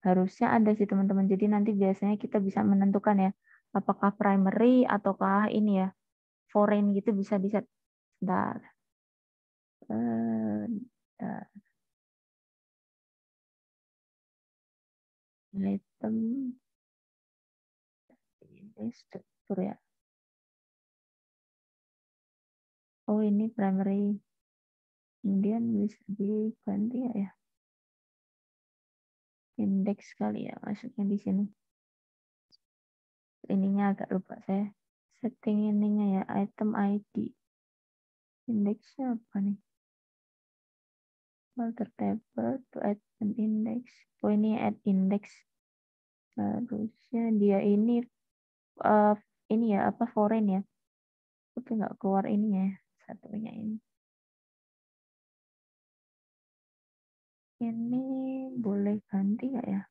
Harusnya ada sih teman-teman. Jadi nanti biasanya kita bisa menentukan ya. Apakah primary ataukah ini ya. Foreign gitu bisa di set. Bentar. Bentar. Item. Ini struktur ya. Oh, ini primary. Kemudian bisa diganti ya. Index kali ya masuknya di sini. Ininya agak lupa saya. Setting ininya ya. Item ID. Indeksnya apa nih? Alter table to add an index. Oh, ini add index. Harusnya dia uh, ini ya apa foreign ya. Tapi nggak keluar ininya ya. Satunya ini. Ini boleh ganti nggak ya?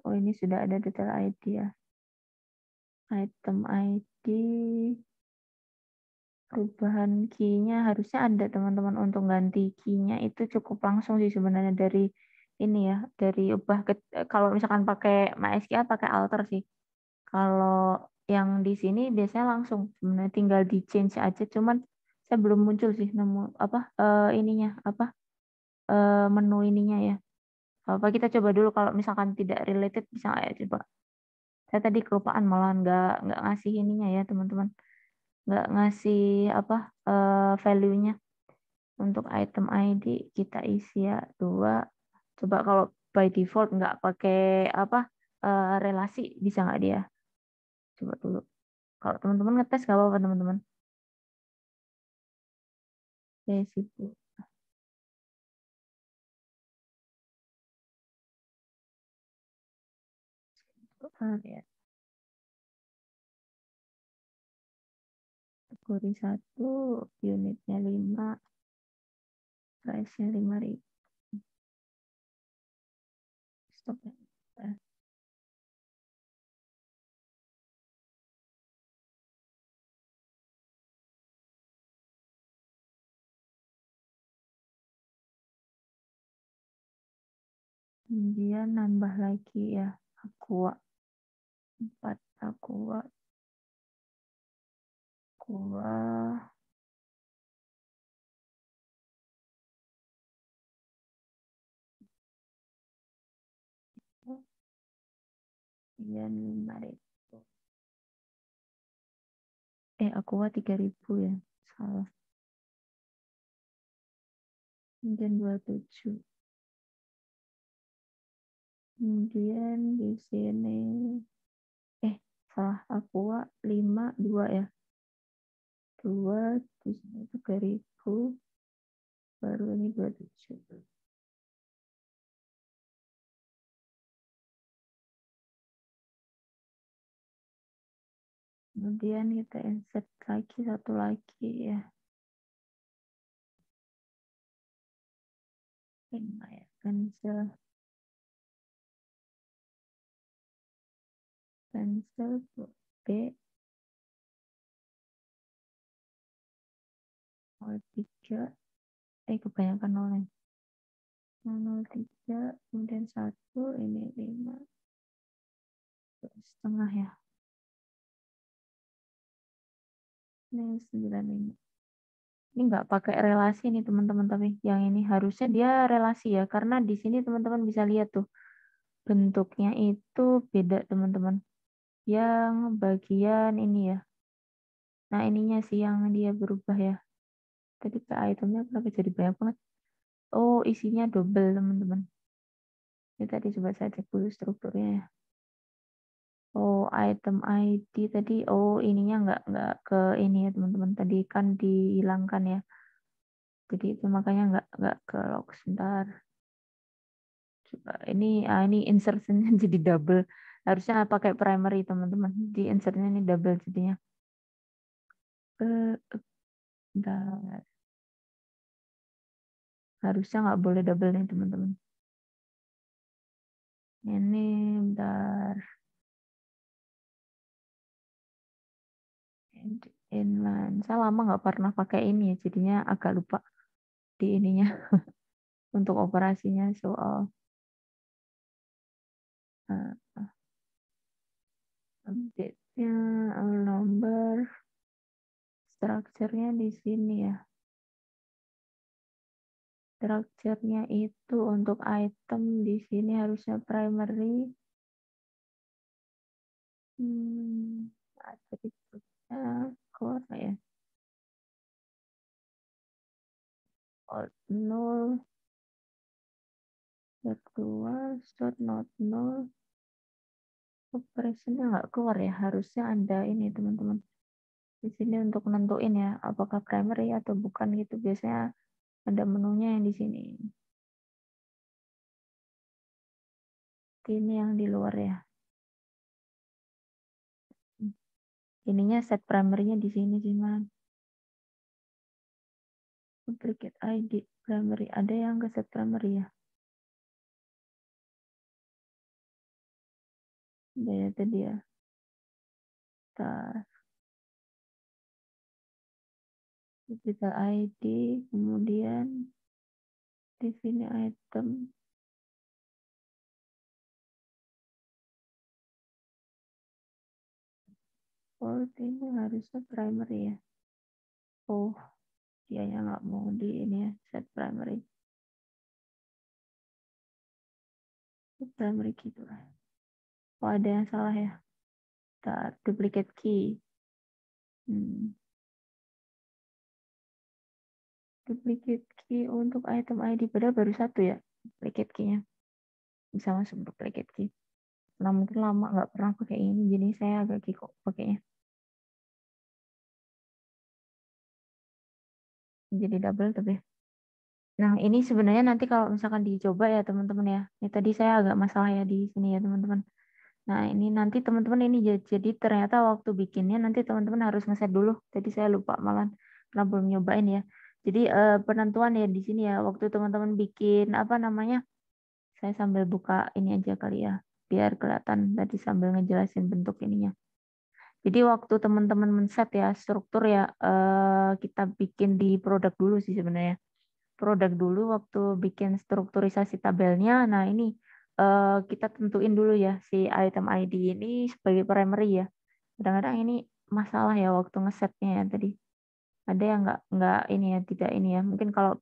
Oh, ini sudah ada detail ID ya. Item ID. Perubahan key-nya harusnya ada teman-teman untuk ganti key-nya itu cukup langsung sih sebenarnya dari ini ya. Dari ubah ke, kalau misalkan pakai MySQL pakai alter sih. Kalau yang di sini biasanya langsung sebenarnya tinggal di change aja, cuman saya belum muncul sih nemu apa ininya apa menu ininya ya. Apa kita coba dulu kalau misalkan tidak related bisa nggak ya coba. Saya tadi kelupaan malah nggak ngasih ininya ya teman-teman, nggak ngasih apa value-nya untuk item ID kita isi ya 2. Coba kalau by default nggak pakai apa relasi bisa nggak dia? Coba dulu. Kalau teman-teman ngetes nggak apa-apa teman-teman. Saya sibuk. ya. Kategori 1 unitnya 5, price-nya 5.000. Stop ya. Kemudian nambah lagi ya, aqua 4, aqua kemudian 5.000. Aqua 3.000 ya, salah. Kemudian 27. Kemudian di sini salah, aqua 5, 2 ya. 2 di sini 3.000, baru ini 27. Kemudian kita insert lagi satu lagi ya. 5 ya, cancel B 03, kebanyakan nolnya. 03, kemudian 1, ini 5, setengah ya. Ini 95. Ini nggak pakai relasi nih teman-teman, tapi yang ini harusnya dia relasi ya, karena di sini teman-teman bisa lihat tuh bentuknya itu beda teman-teman. Yang bagian ini ya. Nah ininya sih yang dia berubah ya. Tadi ke itemnya kenapa jadi banyak banget? Oh isinya double teman-teman. Ini tadi coba saya cek dulu strukturnya ya. Oh item ID tadi, ininya nggak ke ini ya teman-teman. Tadi kan dihilangkan ya. Jadi itu makanya nggak ke lock sebentar. Coba ini insertionnya jadi double. Harusnya pakai primary teman-teman. Di insertnya ini double jadinya. Bentar. Harusnya nggak boleh double nih teman-teman. Ini bentar. Inline. Saya lama nggak pernah pakai ini ya, jadinya agak lupa di ininya untuk operasinya soal update-nya number, structure-nya di sini ya. Structure-nya itu untuk item di sini harusnya primary. Attribute-nya core ya. Old null, keluar, stored not null. Operation-nya nggak keluar ya, harusnya ada ini teman-teman. Di sini untuk nentuin ya, apakah primary atau bukan gitu. Biasanya ada menunya yang di sini. Ini yang di luar ya. Ininya set primary-nya di sini sih, man. Duplicate ID primary. Ada yang ke set primary ya? Ada ya tadi ya. Digital ID, kemudian di sini item. Ini harusnya primary ya. Dianya nggak mau di ini ya, set primary. Primary gitu lah. Ada yang salah ya. Duplicate key. Duplicate key untuk item ID padahal baru satu ya. Duplicate key-nya. Bisa masuk duplicate key. Nah mungkin lama nggak pernah pakai ini, jadi saya agak kiko pakainya. Jadi double tapi. Nah ini sebenarnya nanti kalau misalkan dicoba ya teman-teman ya. Ini tadi saya agak masalah ya di sini ya teman-teman. Nah, ini nanti teman-teman ini jadi ternyata waktu bikinnya nanti teman-teman harus ngeset dulu. Tadi saya lupa malah karena belum nyobain ya. Jadi penentuan ya di sini ya waktu teman-teman bikin apa namanya? Saya sambil buka ini aja kali ya biar kelihatan tadi sambil ngejelasin bentuk ininya. Jadi waktu teman-teman men-set ya struktur ya kita bikin di produk dulu sih sebenarnya. Produk dulu waktu bikin strukturisasi tabelnya. Nah, ini kita tentuin dulu ya si item ID ini sebagai primary ya. Kadang-kadang ini masalah ya waktu ngesetnya ya tadi. Ada yang nggak ini ya, tidak ini ya. Mungkin kalau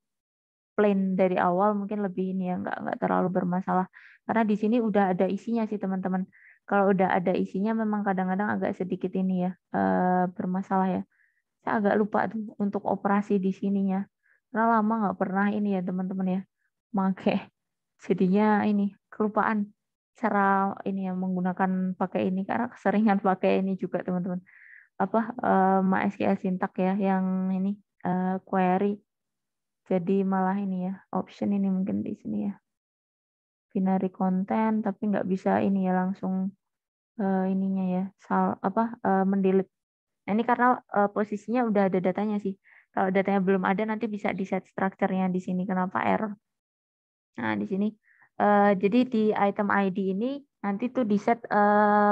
plain dari awal mungkin lebih ini ya, nggak terlalu bermasalah. Karena di sini udah ada isinya sih teman-teman. Kalau udah ada isinya memang kadang-kadang agak sedikit ini ya, bermasalah ya. Saya agak lupa tuh untuk operasi di sininya. Karena lama nggak pernah ini ya teman-teman ya. Make. Jadinya ini kelupaan cara ini ya menggunakan pakai ini karena keseringan pakai ini juga teman-teman. Apa MySQL Syntax ya yang ini query. Jadi malah ini ya option ini mungkin di sini ya. Binary content tapi nggak bisa ini ya langsung ininya ya mendelete. Nah, ini karena posisinya udah ada datanya sih. Kalau datanya belum ada nanti bisa di set structure-nya di sini. Kenapa error? Nah, di sini jadi di item ID ini nanti tuh di set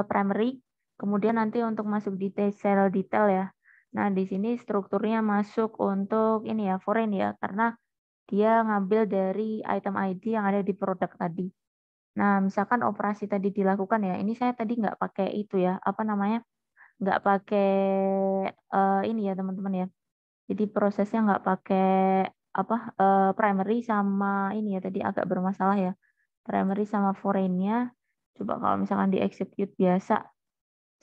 primary, kemudian nanti untuk masuk di cell detail ya. Nah, di sini strukturnya masuk untuk ini ya foreign ya karena dia ngambil dari item ID yang ada di produk tadi. Nah, misalkan operasi tadi dilakukan ya, ini saya tadi nggak pakai itu ya, apa namanya? Nggak pakai ini ya teman-teman ya. Jadi prosesnya nggak pakai apa primary sama ini ya tadi agak bermasalah ya. Primary sama foreign-nya. Coba kalau misalkan di execute biasa,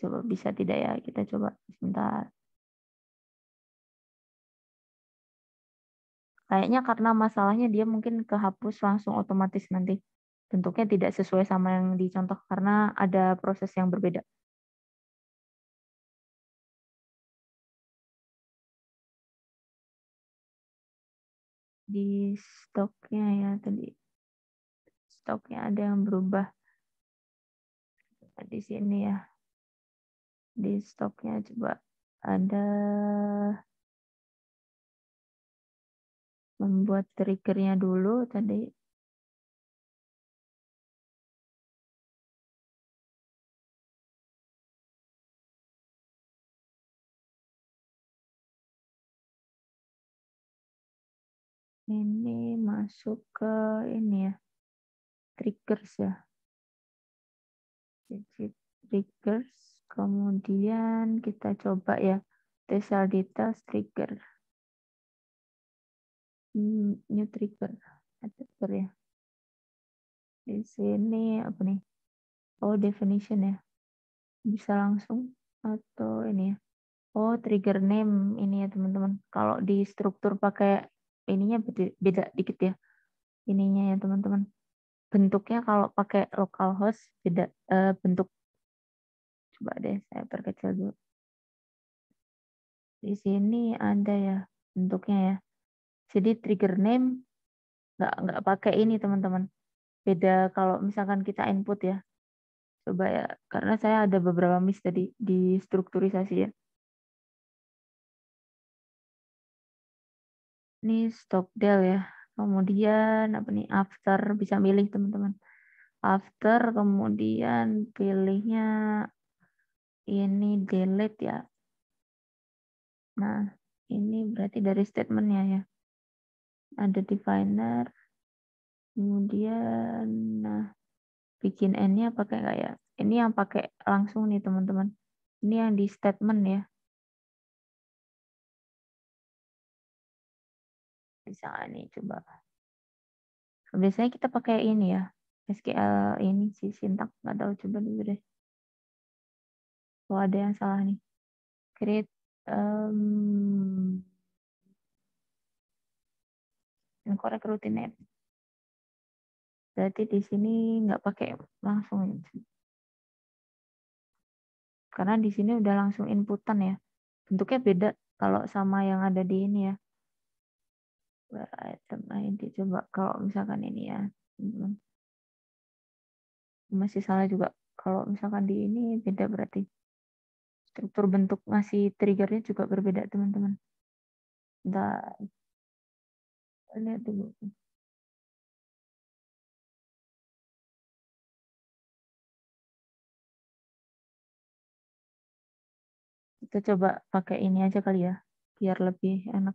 coba bisa tidak ya? Kita coba sebentar. Kayaknya karena masalahnya dia mungkin kehapus langsung otomatis nanti. Bentuknya tidak sesuai sama yang dicontoh karena ada proses yang berbeda. Di stoknya ya tadi. Stoknya ada yang berubah di sini ya. Di stoknya coba ada membuat triggernya dulu tadi. Ini masuk ke ini ya, triggers ya. Jadi triggers, kemudian kita coba ya, T-cell details trigger. New trigger. Ada trigger ya. Di sini apa nih? Oh, definition ya. Bisa langsung atau ini ya. Oh, trigger name ini ya teman-teman. Kalau di struktur pakai ininya beda dikit ya. Ininya ya teman-teman. Bentuknya kalau pakai localhost beda bentuk. Coba deh saya perkecil dulu. Di sini ada ya bentuknya ya. Jadi trigger name nggak pakai ini teman-teman. Beda kalau misalkan kita input ya. Coba ya, karena saya ada beberapa miss tadi di strukturisasi ya. Ini Stockdale ya. Kemudian apa nih after bisa milih teman-teman. After kemudian pilihnya ini delete ya. Nah, ini berarti dari statementnya ya. Ada definer. Kemudian nah bikin n-nya pakai nggak ya? Ini yang pakai langsung nih teman-teman. Ini yang di statement ya. Bisa nggak nih coba. Biasanya kita pakai ini ya. SQL ini sih syntax nggak tahu coba dulu deh. Kalau ada yang salah nih. Create incorrect routine name. Berarti di sini nggak pakai langsung. Karena di sini udah langsung inputan ya. Bentuknya beda kalau sama yang ada di ini ya. Where item ID coba kalau misalkan ini ya. Masih salah juga. Kalau misalkan di ini beda berarti. Struktur bentuk ngasih triggernya juga berbeda, teman-teman. Bentar, lihat dulu. Kita coba pakai ini aja kali ya, biar lebih enak.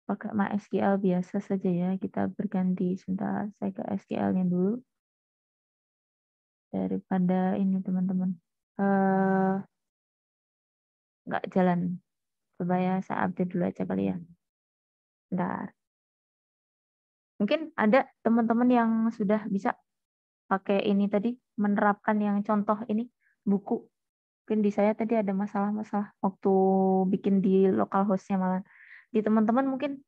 Pakai MySQL biasa saja ya. Kita berganti. Sebentar, saya ke SQL-nya dulu. Daripada ini, teman-teman. Nggak jalan. Coba ya, saya update dulu aja kali ya. Bentar. Mungkin ada teman-teman yang sudah bisa pakai ini tadi, menerapkan yang contoh ini, buku. Mungkin di saya tadi ada masalah-masalah waktu bikin di localhost-nya malah. Di teman-teman mungkin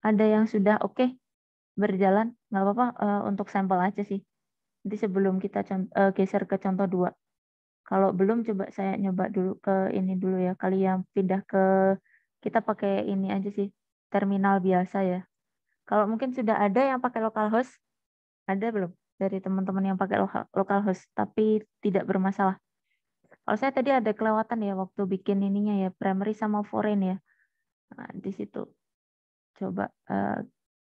ada yang sudah oke berjalan, nggak apa-apa, untuk sampel aja sih. Nanti sebelum kita geser ke contoh 2. Kalau belum, coba saya nyoba dulu ke ini dulu ya. Kali yang pindah ke, kita pakai ini aja sih, terminal biasa ya. Kalau mungkin sudah ada yang pakai localhost, ada belum? Dari teman-teman yang pakai localhost, tapi tidak bermasalah. Kalau saya tadi ada kelewatan ya waktu bikin ininya ya, primary sama foreign ya. Nah, di situ coba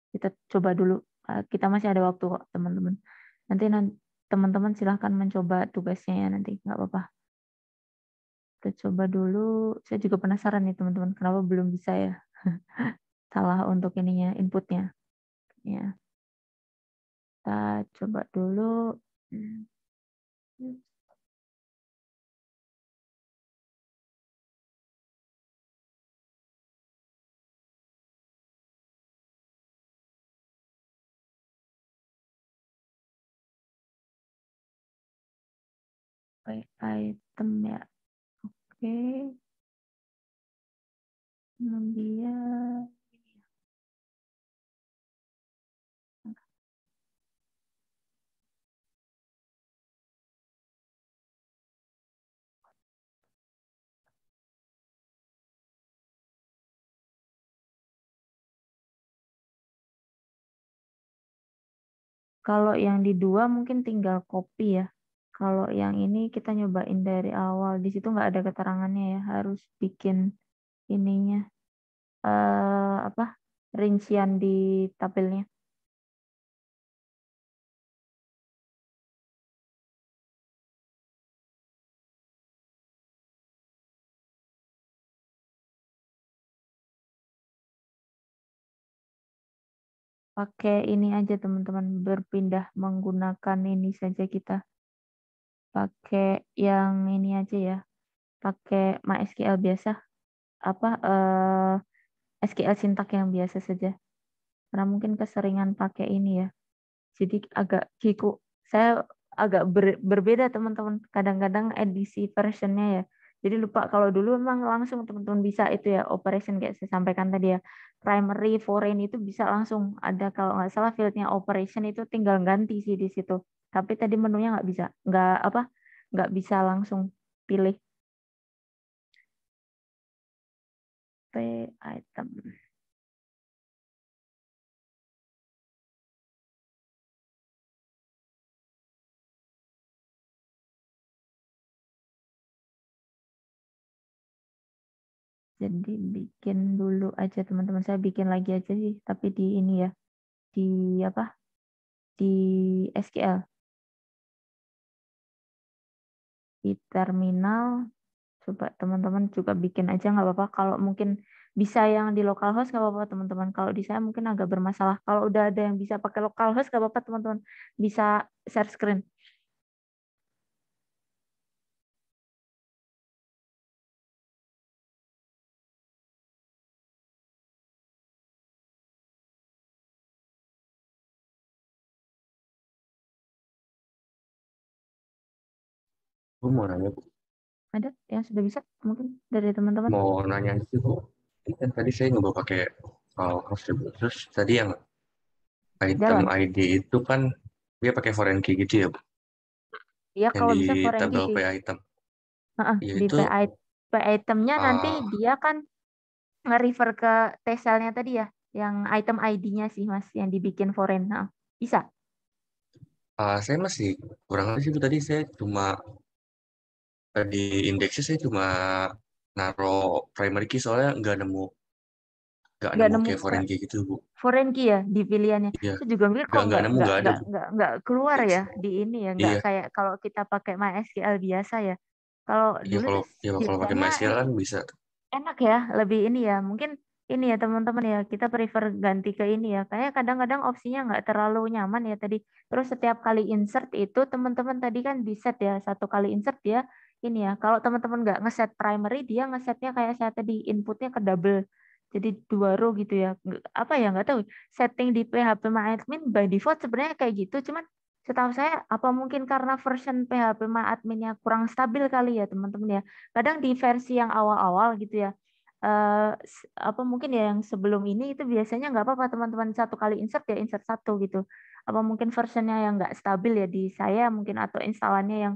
kita coba dulu. Kita masih ada waktu kok, teman-teman. Nanti teman-teman silahkan mencoba tugasnya ya nanti, nggak apa-apa. Kita coba dulu. Saya juga penasaran nih teman-teman, kenapa belum bisa ya? Salah untuk ininya, inputnya. Ya, kita coba dulu. Item ya. Oke. Kemudian kalau yang di 2 mungkin tinggal copy ya. Kalau yang ini kita nyobain dari awal. Di situ nggak ada keterangannya ya. Harus bikin ininya. Apa? Rincian di tabelnya. Pakai ini aja teman-teman. Berpindah menggunakan ini saja kita. Pakai yang ini aja ya. Pakai MySQL biasa. Apa? SQL syntax yang biasa saja. Karena mungkin keseringan pakai ini ya. Jadi agak kiku. Saya agak berbeda teman-teman. Kadang-kadang edisi versionnya ya. Jadi lupa, kalau dulu memang langsung teman-teman bisa itu ya, operation kayak saya sampaikan tadi ya. Primary, foreign itu bisa langsung ada, kalau nggak salah fieldnya operation itu tinggal ganti sih di situ. Tapi tadi menunya nggak bisa, nggak bisa langsung pilih item. Jadi bikin dulu aja teman-teman. Saya bikin lagi aja sih, tapi di ini ya, di apa? Di SQL, di terminal. Coba teman-teman juga bikin aja nggak apa-apa. Kalau mungkin bisa yang di localhost nggak apa-apa teman-teman. Kalau di saya mungkin agak bermasalah. Kalau udah ada yang bisa pakai localhost nggak apa-apa teman-teman. Bisa share screen. Gue mau nanya, Bu. Ada yang sudah bisa mungkin dari teman-teman? Mau nanya sih, Bu. Ini kan tadi saya nyoba pakai host ya, Bu. Terus tadi yang item Jalan. ID itu kan dia pakai foreign key gitu ya, Bu. Ya Yang kalau di bisa foreign key tabel sih. P item. Ya Di itu PI itemnya nanti uh, dia kan nge-refer ke T-cellnya tadi ya. Yang item ID-nya sih Mas, yang dibikin foreign. Nah, bisa. Saya masih kurang aja sih Bu. Tadi saya cuma di indeksnya saya cuma naruh primary key soalnya nggak Nggak nemu nemu kayak foreign key gitu Bu. foreign key ya di pilihannya. Iya, Saya juga mikir kok nggak nemu, nggak ada Bu. nggak keluar Indeks. ya di ini ya, nggak Iya, kayak kalau kita pakai MySQL biasa ya. Kalau iya dulu kalau tuh ya kalau pakai biasanya MySQL kan bisa. enak ya, lebih ini ya. Mungkin ini ya teman-teman ya, kita prefer ganti ke ini ya. Kayak kadang-kadang opsinya nggak terlalu nyaman ya tadi. Terus setiap kali insert itu teman-teman tadi kan di set ya, satu kali insert dia ini ya. Kalau teman-teman nggak ngeset primary, dia ngesetnya kayak saya tadi inputnya ke double. Jadi 2 row gitu ya. Apa ya nggak tahu. Setting di PHP MyAdmin by default sebenarnya kayak gitu. Cuman setahu saya apa mungkin karena version PHP MyAdmin-nya kurang stabil kali ya teman-teman ya. Kadang di versi yang awal-awal gitu ya, apa mungkin ya yang sebelum ini itu biasanya nggak apa-apa teman-teman satu kali insert ya insert satu gitu. Apa mungkin versionnya yang nggak stabil ya di saya mungkin atau instalannya yang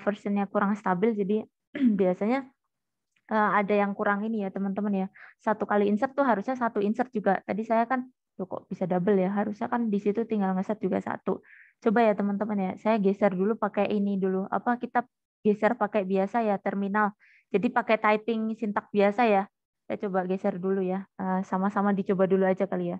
versionnya kurang stabil jadi biasanya ada yang kurang ini ya teman-teman ya. Satu kali insert tuh harusnya satu insert juga. Tadi saya kan loh kok bisa double ya? Harusnya kan di situ tinggal ngeset juga satu. Coba ya teman-teman ya. Saya geser dulu pakai ini dulu. Apa kita geser pakai biasa ya terminal. Jadi pakai typing sintak biasa ya. Saya coba geser dulu ya. Sama-sama dicoba dulu aja kali ya.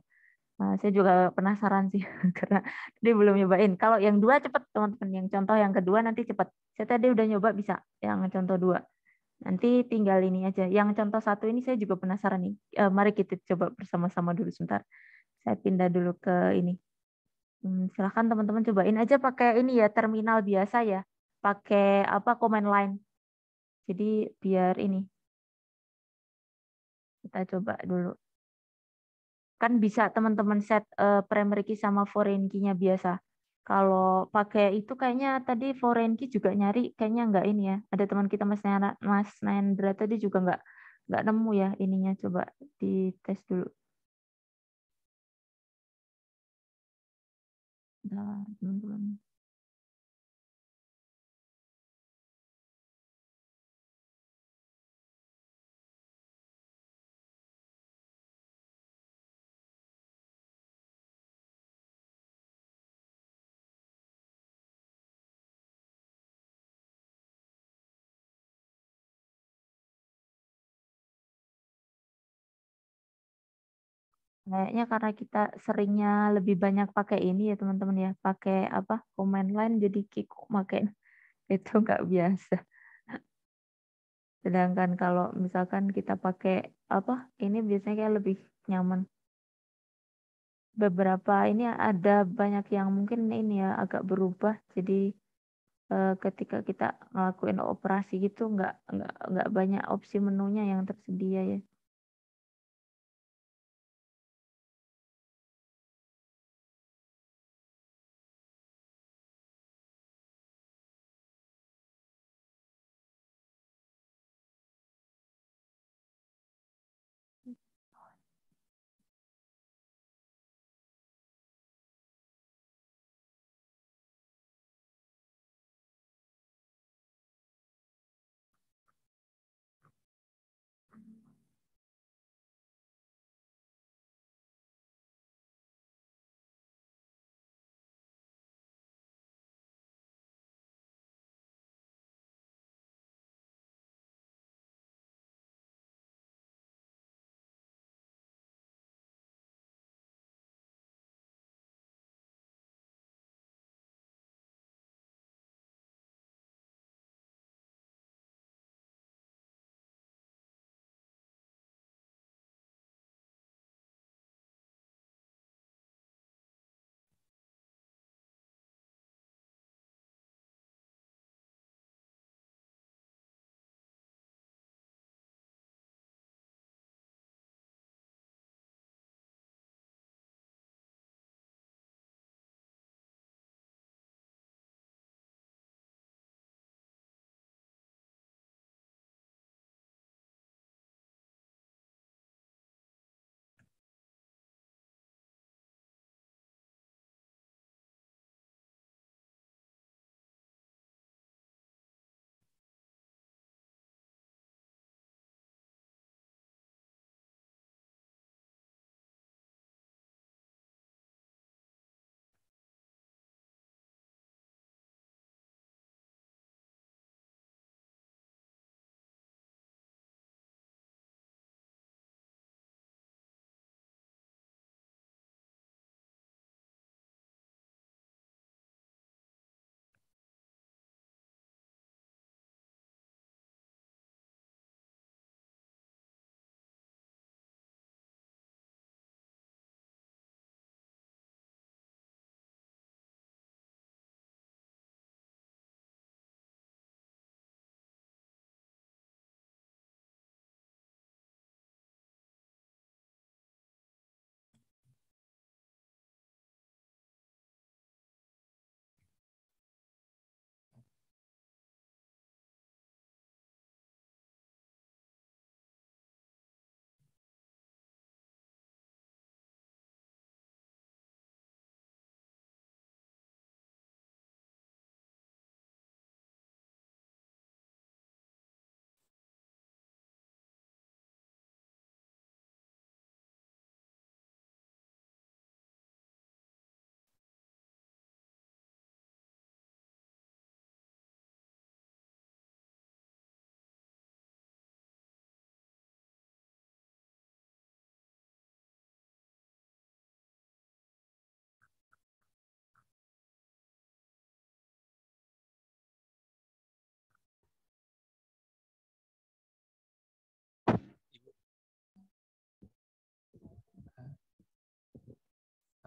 Saya juga penasaran sih karena dia belum nyobain. Kalau yang dua cepat teman-teman. Yang contoh yang kedua nanti cepat. Saya tadi udah nyoba bisa. Yang contoh dua. Nanti tinggal ini aja. Yang contoh satu ini saya juga penasaran nih. Mari kita coba bersama-sama dulu sebentar. Saya pindah dulu ke ini. Silahkan teman-teman cobain aja pakai ini ya terminal biasa ya. Pakai apa command line. Jadi biar ini kita coba dulu. Kan bisa teman-teman set primary key sama foreign key-nya biasa. Kalau pakai itu kayaknya tadi foreign key juga nyari kayaknya nggak ini ya. Ada teman kita Mas Nendra tadi juga nggak nemu ya ininya. Coba dites dulu. Bentar, teman-teman. Kayaknya karena kita seringnya lebih banyak pakai ini ya teman-teman ya, pakai apa command line jadi kikuk makin itu nggak biasa. Sedangkan kalau misalkan kita pakai apa ini biasanya kayak lebih nyaman. Beberapa ini ada banyak yang mungkin ini ya agak berubah. Jadi ketika kita ngelakuin operasi gitu nggak banyak opsi menunya yang tersedia ya.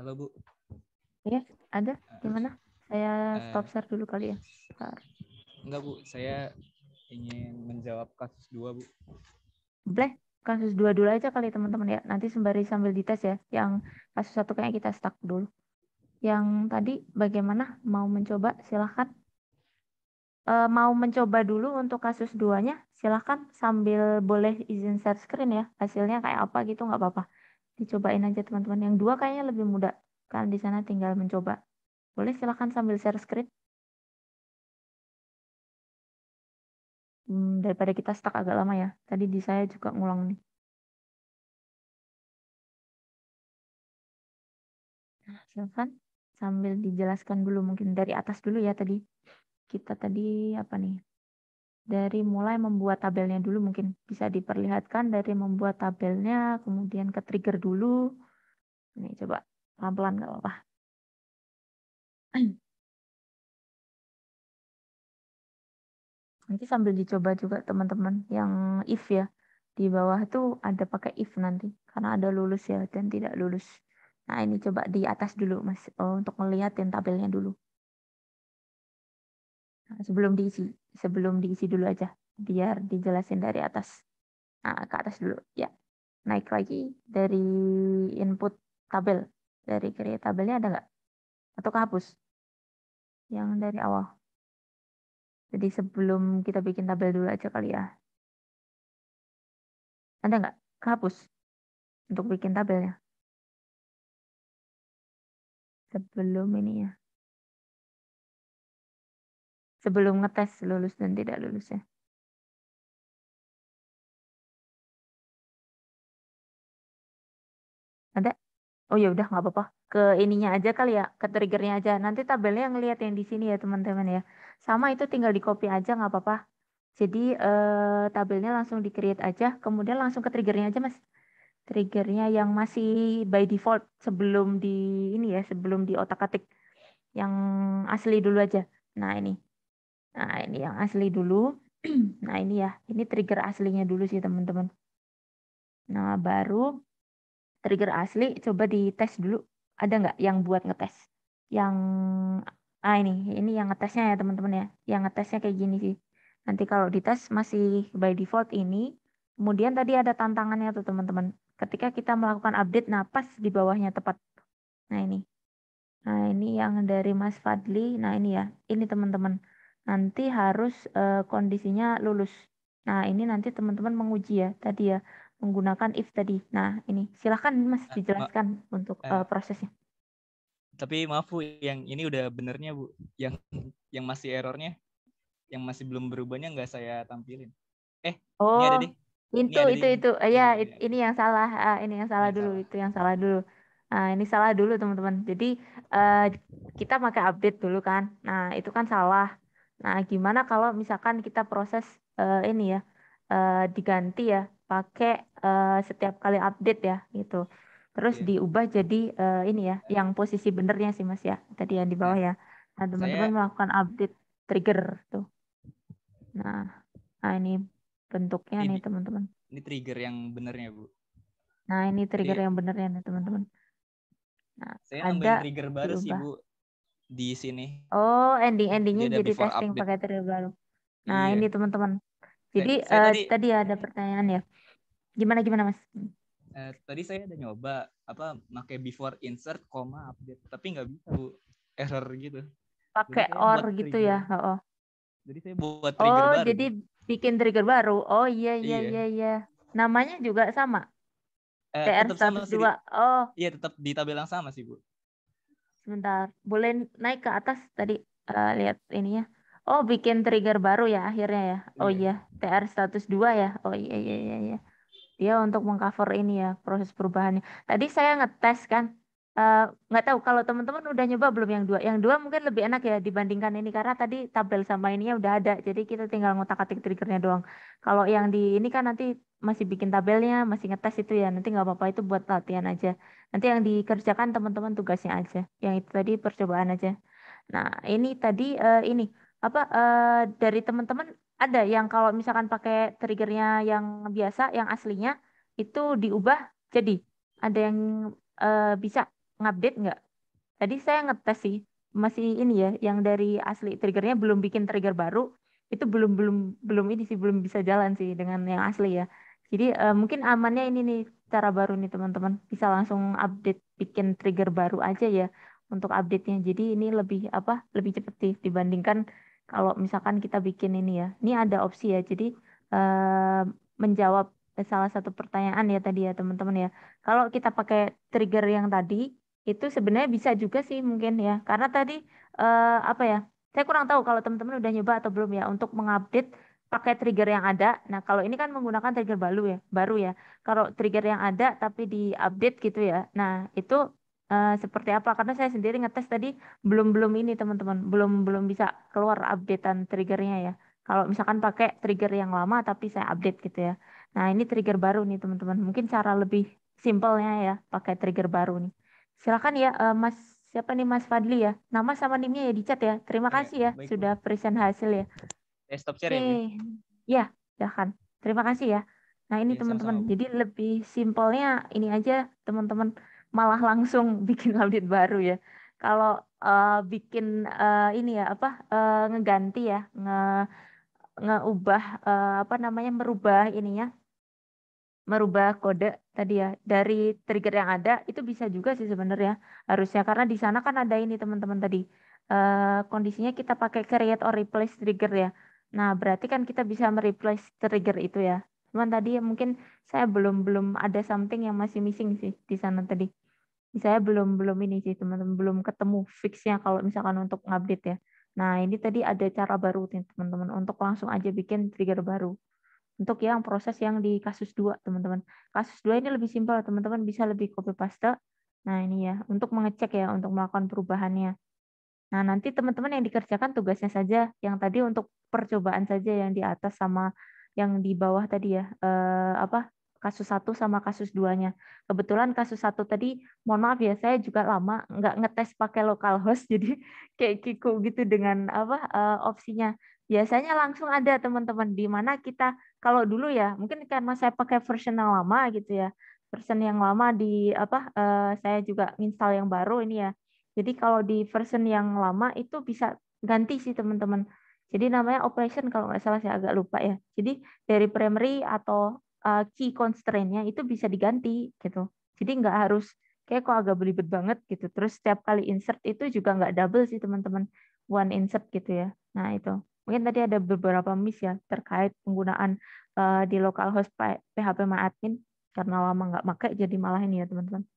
Halo Bu. Ya, ada. Gimana? Saya Eh, stop share dulu kali ya. Bentar. Enggak Bu, saya ingin menjawab kasus 2 Bu. Boleh, kasus 2 dulu aja kali teman-teman ya. Nanti sembari sambil dites ya. Yang kasus 1 kayaknya kita stuck dulu. Yang tadi bagaimana? Mau mencoba? Silahkan. Mau mencoba dulu untuk kasus 2-nya? Silahkan sambil boleh izin share screen ya. Hasilnya kayak apa gitu nggak apa-apa. Dicobain aja teman-teman. Yang 2 kayaknya lebih mudah. Kan di sana tinggal mencoba. Boleh silahkan sambil share screen. Daripada kita stuck agak lama ya. Tadi di saya juga ngulang nih. Silahkan sambil dijelaskan dulu mungkin dari atas dulu ya tadi. Kita tadi apa nih? Dari mulai membuat tabelnya dulu mungkin bisa diperlihatkan dari membuat tabelnya, kemudian ke trigger dulu. Ini coba pelan-pelan nggak apa-apa. Nanti sambil dicoba juga teman-teman yang if ya. Di bawah tuh ada pakai if nanti. Karena ada lulus ya dan tidak lulus. Nah ini coba di atas dulu Mas. Untuk ngeliatin tabelnya dulu. Nah, sebelum diisi dulu aja. Biar dijelasin dari atas. Nah ke atas dulu. Ya, naik lagi dari input tabel. Dari create tabelnya ada nggak? Atau kehapus? Yang dari awal. Jadi sebelum kita bikin tabel dulu aja kali ya. Ada nggak? Kehapus untuk bikin tabelnya. Sebelum ini ya. Sebelum ngetes lulus dan tidak lulusnya. Ada? Oh ya udah nggak apa-apa. Ke ininya aja kali ya, ke triggernya aja. Nanti tabelnya ngelihat yang di sini ya teman-teman ya. Sama itu tinggal di copy aja nggak apa-apa. Jadi tabelnya langsung di create aja, kemudian langsung ke triggernya aja mas. Triggernya yang masih by default sebelum di ini ya, sebelum di otak-atik yang asli dulu aja. Nah ini yang asli dulu. Nah ini ya, ini trigger aslinya dulu sih teman-teman. Nah baru trigger asli coba dites dulu. Ada nggak yang buat ngetes? Yang ini yang ngetesnya ya teman-teman ya. Yang ngetesnya kayak gini sih. Nanti kalau dites masih by default ini. Kemudian tadi ada tantangannya tuh teman-teman. Ketika kita melakukan update, nah pas di bawahnya tepat. Nah ini. Nah ini yang dari Mas Fadli. Nah ini ya. Ini teman-teman. Nanti harus kondisinya lulus. Nah ini nanti teman-teman menguji ya. Tadi ya. Menggunakan if tadi. Nah ini. Silahkan Mas dijelaskan untuk prosesnya. Tapi maaf Bu, yang ini udah benernya Bu. Yang masih errornya, yang masih belum berubahnya nggak saya tampilin. Ini ada deh. Itu ya ini yang salah. Ini yang salah dulu, itu yang salah dulu. Nah, ini salah dulu teman-teman. Jadi kita pakai update dulu kan. Nah, itu kan salah. Nah, gimana kalau misalkan kita proses ini ya diganti ya pakai setiap kali update ya gitu. Terus diubah jadi ini ya yang posisi benernya sih Mas ya. Tadi yang di bawah ya. Nah, teman-teman melakukan update trigger tuh. Nah, ini bentuknya nih teman-teman. Ini trigger yang benernya Bu. Nah ini trigger yang benernya nih teman-teman. Nah saya ada nambahin trigger baru diubah. sih Bu di sini. Oh endingnya jadi before testing update. pakai trigger baru. Nah Iya. ini teman-teman. Jadi tadi ada pertanyaan ya. Gimana Mas? Tadi saya udah nyoba pakai before insert, update, tapi nggak bisa Bu, error gitu. Pakai or gitu ya. Oh. Jadi saya buat trigger baru. Jadi bikin trigger baru. Oh iya. Namanya juga sama. TR Tetap sama status sih. 2. Oh. Iya tetap di tabel yang sama sih Bu. Sebentar. Boleh naik ke atas tadi lihat ininya. Oh bikin trigger baru ya akhirnya ya. Oh iya. TR status 2 ya. Oh iya. Dia untuk mengcover ini ya proses perubahannya. Tadi saya ngetes kan, nggak tahu kalau teman-teman udah nyoba belum yang 2. Yang 2 mungkin lebih enak ya dibandingkan ini karena tadi tabel sama ininya udah ada. Jadi kita tinggal ngotak-atik triggernya doang. Kalau yang di ini kan nanti masih bikin tabelnya, masih ngetes itu ya. Nanti nggak apa-apa itu buat latihan aja. Nanti yang dikerjakan teman-teman tugasnya aja. Yang itu tadi percobaan aja. Nah ini tadi ini apa dari teman-teman ada yang kalau misalkan pakai triggernya yang biasa, yang aslinya itu diubah jadi ada yang bisa ngupdate nggak? Tadi saya ngetes sih, masih ini ya, yang dari asli triggernya belum bikin trigger baru, itu belum ini sih, belum bisa jalan sih dengan yang asli ya. Jadi mungkin amannya ini nih cara baru nih teman-teman, bisa langsung update bikin trigger baru aja ya untuk update-nya. Jadi ini lebih apa? Lebih cepet sih dibandingkan kalau misalkan kita bikin ini ya. Ini ada opsi ya. Jadi eh, menjawab salah satu pertanyaan ya tadi ya teman-teman ya. Kalau kita pakai trigger yang tadi itu sebenarnya bisa juga sih mungkin ya. Karena tadi apa ya? Saya kurang tahu kalau teman-teman udah nyoba atau belum ya untuk mengupdate pakai trigger yang ada. Nah, kalau ini kan menggunakan trigger baru ya. Kalau trigger yang ada tapi diupdate gitu ya. Nah, itu seperti apa? Karena saya sendiri ngetes tadi belum ini teman-teman, belum bisa keluar updatean triggernya ya. Kalau misalkan pakai trigger yang lama tapi saya update gitu ya. Nah, ini trigger baru nih teman-teman. Mungkin cara lebih simpelnya ya pakai trigger baru nih. Silakan ya Mas siapa nih Mas Fadli ya. Nama sama nimnya ya di chat ya. Terima Oh ya, kasih ya baik Bu. sudah present hasil ya. Stop share Oke. ya Bu. Ya, silahkan. Terima kasih ya. Nah, ini Ya, teman-teman. sama-sama Bu. Jadi lebih simpelnya ini aja teman-teman malah langsung bikin update baru ya. Kalau bikin ini ya apa ngeganti ya, ngeubah apa namanya merubah ininya merubah kode tadi ya dari trigger yang ada itu bisa juga sih sebenarnya harusnya karena di sana kan ada ini teman-teman tadi kondisinya kita pakai create or replace trigger ya. Nah, berarti kan kita bisa mereplace trigger itu ya. Cuman tadi mungkin saya belum ada something yang masih missing sih di sana tadi. Saya belum ini sih teman-teman belum ketemu fixnya kalau misalkan untuk update ya. Nah, ini tadi ada cara baru nih teman-teman untuk langsung aja bikin trigger baru. Untuk yang proses yang di kasus 2, teman-teman. Kasus 2 ini lebih simpel, teman-teman bisa lebih copy paste. Nah, ini ya, untuk mengecek ya, untuk melakukan perubahannya. Nah, nanti teman-teman yang dikerjakan tugasnya saja, yang tadi untuk percobaan saja yang di atas sama yang di bawah tadi ya, apa kasus 1 sama kasus 2-nya. Kebetulan kasus 1 tadi, mohon maaf ya, saya juga lama nggak ngetes pakai localhost, jadi kayak kiku gitu dengan apa opsinya. Biasanya langsung ada teman-teman, di mana kita, kalau dulu ya, mungkin karena saya pakai version yang lama gitu ya, version yang lama di apa, saya juga install yang baru ini ya, jadi kalau di version yang lama itu bisa ganti sih teman-teman. Jadi namanya operation kalau nggak salah saya agak lupa ya. Jadi dari primary atau key constraint-nya itu bisa diganti gitu. Jadi nggak harus kayak kok agak belibet banget gitu. Terus setiap kali insert itu juga nggak double sih teman-teman. One insert gitu ya. Nah itu. Mungkin tadi ada beberapa miss ya terkait penggunaan di localhost PHP MyAdmin karena lama nggak pakai jadi malah ini ya teman-teman.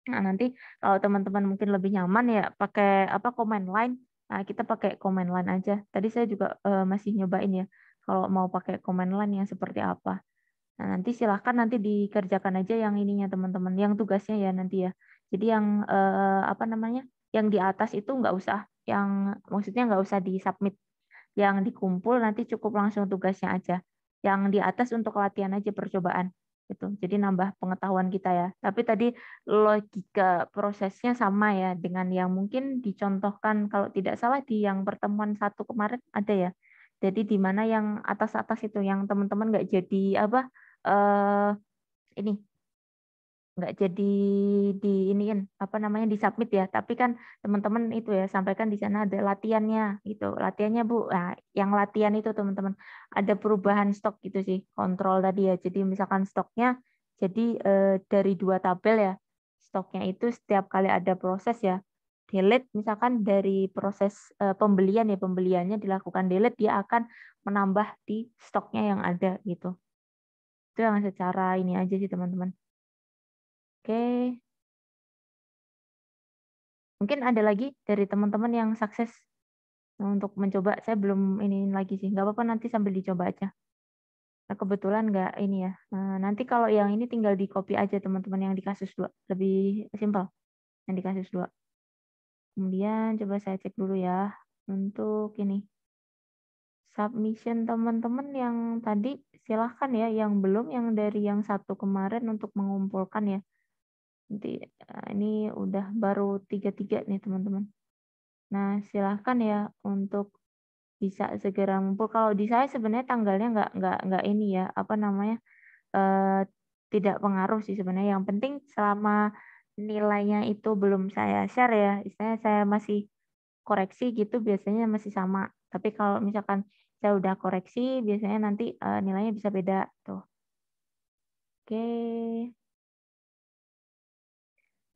Nah, nanti kalau teman-teman mungkin lebih nyaman ya pakai apa command line. Nah, kita pakai command line aja. Tadi saya juga masih nyobain ya kalau mau pakai command line yang seperti apa. Nah, nanti silahkan nanti dikerjakan aja yang ininya teman-teman, yang tugasnya ya nanti ya. Jadi yang apa namanya? Yang di atas itu nggak usah, yang maksudnya nggak usah di-submit. Yang dikumpul nanti cukup langsung tugasnya aja. Yang di atas untuk latihan aja percobaan gitu. Jadi nambah pengetahuan kita ya. Tapi tadi logika prosesnya sama ya dengan yang mungkin dicontohkan kalau tidak salah di yang pertemuan 1 kemarin ada ya. Jadi di mana yang atas-atas itu yang teman-teman nggak jadi apa ini nggak jadi di iniin apa namanya di submit ya, tapi kan teman-teman itu ya sampaikan di sana ada latihannya gitu, latihannya Bu. Nah, yang latihan itu teman-teman ada perubahan stok gitu sih, kontrol tadi ya. Jadi misalkan stoknya jadi dari 2 tabel ya, stoknya itu setiap kali ada proses ya delete, misalkan dari proses pembelian ya, pembeliannya dilakukan delete, dia akan menambah di stoknya yang ada gitu. Itu yang secara ini aja sih teman-teman. Oke, mungkin ada lagi dari teman-teman yang sukses untuk mencoba. Saya belum ini lagi sih. Nggak apa-apa nanti sambil dicoba aja. Nah, kebetulan nggak ini ya. Nah, nanti kalau yang ini tinggal di copy aja teman-teman yang di kasus 2. Lebih simpel yang di kasus 2. Kemudian coba saya cek dulu ya untuk ini. Submission teman-teman yang tadi silahkan ya, yang belum yang dari yang 1 kemarin untuk mengumpulkan ya. Nanti ini udah baru 3 nih teman-teman. Nah, silahkan ya untuk bisa segera ngumpul. Kalau di saya sebenarnya tanggalnya nggak ini ya, apa namanya, tidak pengaruh sih sebenarnya. Yang penting selama nilainya itu belum saya share ya, istilahnya saya masih koreksi gitu biasanya masih sama. Tapi kalau misalkan saya udah koreksi, biasanya nanti nilainya bisa beda tuh. Oke.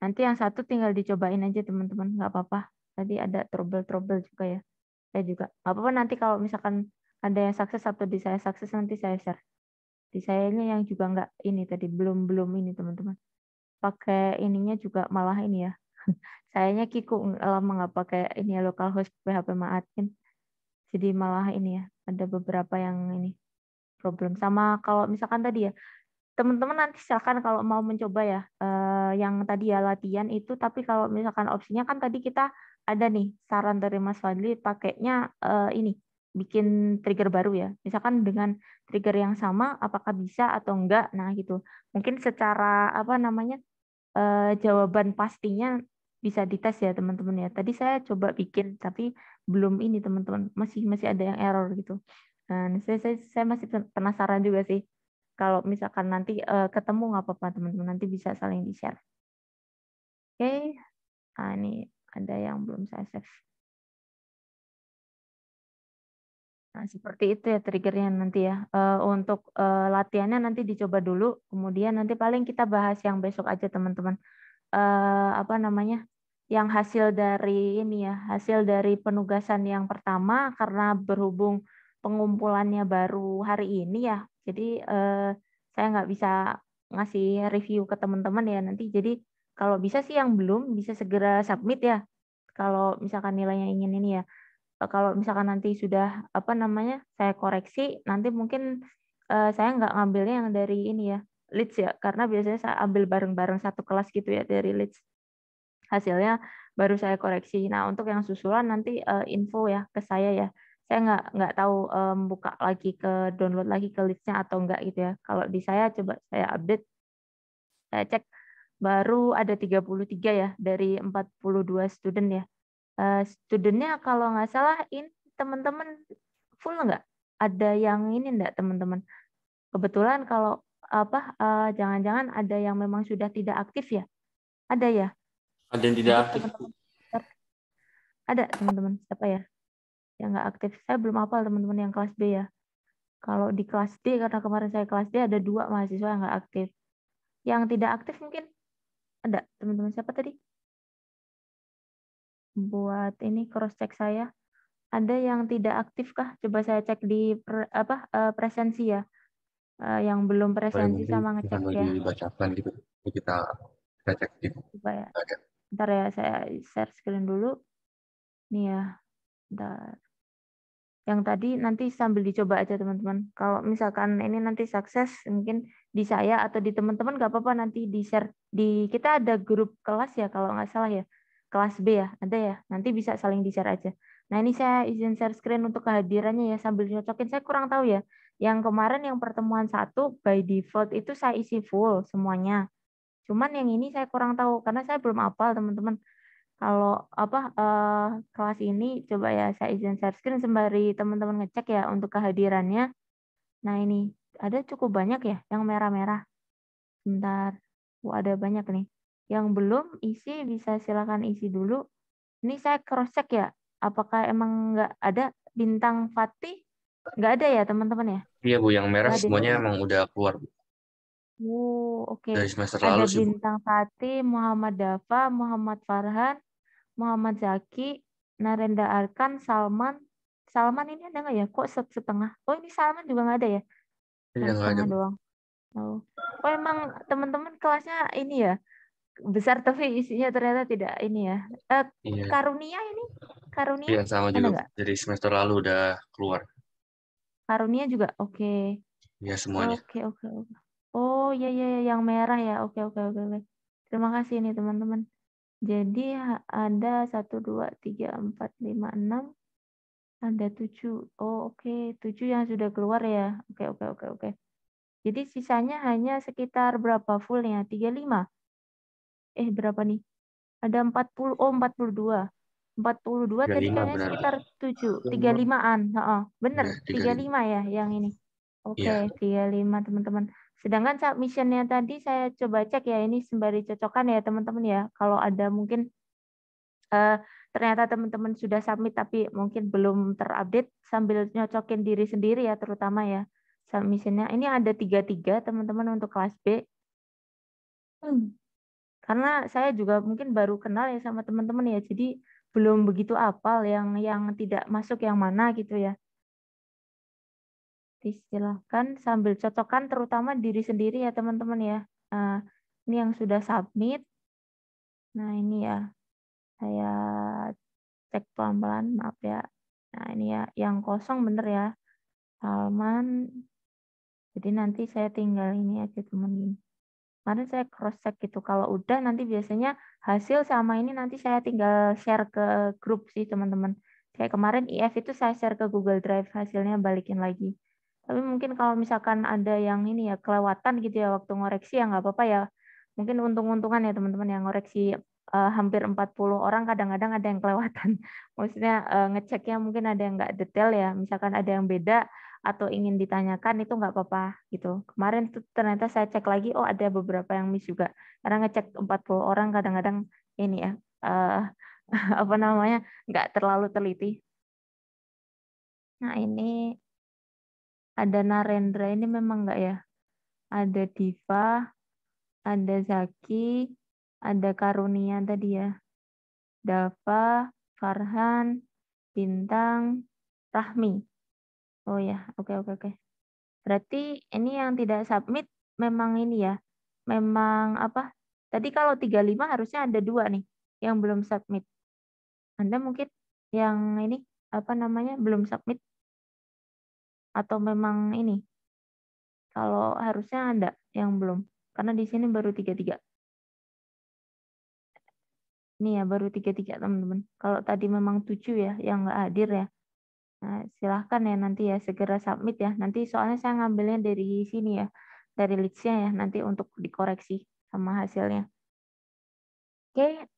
Nanti yang satu tinggal dicobain aja teman-teman, nggak apa-apa. Tadi ada trouble-trouble juga ya. Saya juga. Nggak apa-apa nanti kalau misalkan ada yang sukses atau di saya sukses nanti saya share. Di sayanya yang juga nggak ini tadi belum ini teman-teman. Pakai ininya juga malah ini ya. Sayanya Kiku lama nggak pakai ini ya localhost PHP admin. Jadi malah ini ya ada beberapa yang ini problem. Sama kalau misalkan tadi ya teman-teman nanti silakan kalau mau mencoba ya yang tadi ya latihan itu. Tapi kalau misalkan opsinya kan tadi kita ada nih saran dari Mas Fadli pakainya ini bikin trigger baru ya. Misalkan dengan trigger yang sama apakah bisa atau enggak. Nah gitu. Mungkin secara apa namanya jawaban pastinya bisa dites ya teman-teman ya. Tadi saya coba bikin tapi belum ini teman-teman. Masih ada yang error gitu. Dan saya masih penasaran juga sih. Kalau misalkan nanti ketemu nggak apa-apa teman-teman, nanti bisa saling di-share. Oke, nah ini ada yang belum saya save. Nah, seperti itu ya triggernya nanti ya. Untuk latihannya nanti dicoba dulu, kemudian nanti paling kita bahas yang besok aja teman-teman. Apa namanya? Yang hasil dari ini ya, hasil dari penugasan yang pertama karena berhubung pengumpulannya baru hari ini ya. Jadi saya nggak bisa ngasih review ke teman-teman ya nanti. Jadi kalau bisa sih yang belum bisa segera submit ya. Kalau misalkan nilainya ingin ini ya. Kalau misalkan nanti sudah apa namanya saya koreksi, nanti mungkin saya nggak ngambilnya yang dari ini ya leads ya, karena biasanya saya ambil bareng-bareng satu kelas gitu ya dari leads. Hasilnya baru saya koreksi. Nah untuk yang susulan nanti info ya ke saya ya. Saya nggak tahu buka lagi ke download lagi ke leads-nya atau enggak gitu ya. Kalau di saya coba saya update, saya cek baru ada 33 ya dari 42 student ya. Studentnya kalau nggak salah ini teman-teman full nggak? Ada yang ini enggak teman-teman? Kebetulan kalau apa jangan-jangan ada yang memang sudah tidak aktif ya? Ada ya? Ada yang tidak Nanti aktif. teman-teman ada teman-teman siapa ya yang nggak aktif? Saya belum hafal teman-teman yang kelas B ya. Kalau di kelas D karena kemarin saya kelas D ada 2 mahasiswa yang nggak aktif. Yang tidak aktif mungkin ada teman-teman siapa tadi? Buat ini cross check saya. Ada yang tidak aktif kah? Coba saya cek di presensi ya. Yang belum Boleh presensi mungkin sama ngecek mau ya. dibacakan gitu. Kita cek gitu. Coba ya. Ada. Bentar ya, saya share screen dulu. Nih ya. Bentar. Yang tadi nanti sambil dicoba aja teman-teman. Kalau misalkan ini nanti sukses, mungkin di saya atau di teman-teman nggak apa-apa nanti di-share. Kita ada grup kelas ya kalau nggak salah ya. Kelas B ya, ada ya. Nanti bisa saling di-share aja. Nah ini saya izin share screen untuk kehadirannya ya sambil nyocokin. Saya kurang tahu ya. Yang kemarin yang pertemuan 1 by default itu saya isi full semuanya. Cuman yang ini saya kurang tahu karena saya belum hafal teman-teman. Kalau kelas ini coba ya saya izin share screen sembari teman-teman ngecek ya untuk kehadirannya. Nah ini ada cukup banyak ya yang merah-merah. Bentar, ada banyak nih. Yang belum isi bisa silakan isi dulu. Ini saya cross check ya. Apakah emang nggak ada bintang Fatih? Nggak ada ya teman-teman ya? Iya Bu, yang merah Nggak ada. semuanya emang udah keluar Bu. Oke. Dari semester Ada lalu sih Bu. bintang Fatih, Muhammad Dafa, Muhammad Farhan, Muhammad Zaki, Narendra Arkan, Salman. Salman ini ada nggak ya? Kok setengah? Oh ini Salman juga nggak ada ya? Iya Oh, nggak ada setengah Bu. doang. Oh emang teman-teman kelasnya ini ya besar tapi isinya ternyata tidak ini ya. Iya. Karunia ini? Karunia Iya sama ada juga Bu. nggak? Dari semester lalu udah keluar. Karunia juga. Oke. Iya semuanya. Oke. Oh iya iya iya, yang merah ya. Oke. Terima kasih nih teman-teman. Jadi ada 1, 2, 3, 4, 5, 6. Ada 7. Oh, oke. 7 yang sudah keluar ya. Oke. Jadi sisanya hanya sekitar berapa fullnya? 35. Berapa nih? Ada 40. Oh, 42. 42 tadi 35 kayaknya benar. sekitar 7. 35-an. Bener, Iya, 35. 35 ya yang ini. Oke, Iya. 35 teman-teman. Sedangkan submission-nya tadi saya coba cek ya, ini sembari cocokkan ya teman-teman ya. Kalau ada mungkin ternyata teman-teman sudah submit tapi mungkin belum terupdate, sambil nyocokin diri sendiri ya terutama ya submission-nya. Ini ada 33 teman-teman untuk kelas B. Karena saya juga mungkin baru kenal ya sama teman-teman ya, jadi belum begitu apal yang tidak masuk yang mana gitu ya. Silahkan sambil cocokkan terutama diri sendiri ya teman-teman ya. Ini yang sudah submit. Nah ini ya, saya cek pelan-pelan, maaf ya. Nah ini ya, yang kosong bener ya, halaman. Jadi nanti saya tinggal ini aja teman-teman. Kemarin saya cross check gitu. Kalau udah nanti biasanya hasil sama ini nanti saya tinggal share ke grup sih teman-teman. Kayak kemarin IF itu saya share ke Google Drive, hasilnya balikin lagi. Tapi mungkin kalau misalkan ada yang ini ya kelewatan gitu ya waktu ngoreksi ya nggak apa-apa ya. Mungkin untung-untungan ya teman-teman yang ngoreksi hampir 40 orang kadang-kadang ada yang kelewatan. Maksudnya ngeceknya mungkin ada yang nggak detail ya. Misalkan ada yang beda atau ingin ditanyakan itu nggak apa-apa gitu. Kemarin tuh ternyata saya cek lagi, oh ada beberapa yang miss juga. Karena ngecek 40 orang kadang-kadang ini ya apa namanya nggak terlalu teliti. Nah ini ada Narendra ini memang nggak ya? Ada Diva, ada Zaki, ada Karunia tadi ya. Dava, Farhan, Bintang, Rahmi. Oh ya, oke. Berarti ini yang tidak submit memang ini ya. Memang apa? Tadi kalau 35 harusnya ada 2 nih yang belum submit. Anda mungkin yang ini apa namanya belum submit atau memang ini? Kalau harusnya ada yang belum. Karena di sini baru 33. Ini ya baru 33 teman-teman. Kalau tadi memang 7 ya yang nggak hadir ya. Nah, silahkan ya nanti ya segera submit ya. Nanti soalnya saya ngambilnya dari sini ya. Dari leads-nya ya nanti untuk dikoreksi sama hasilnya. Oke.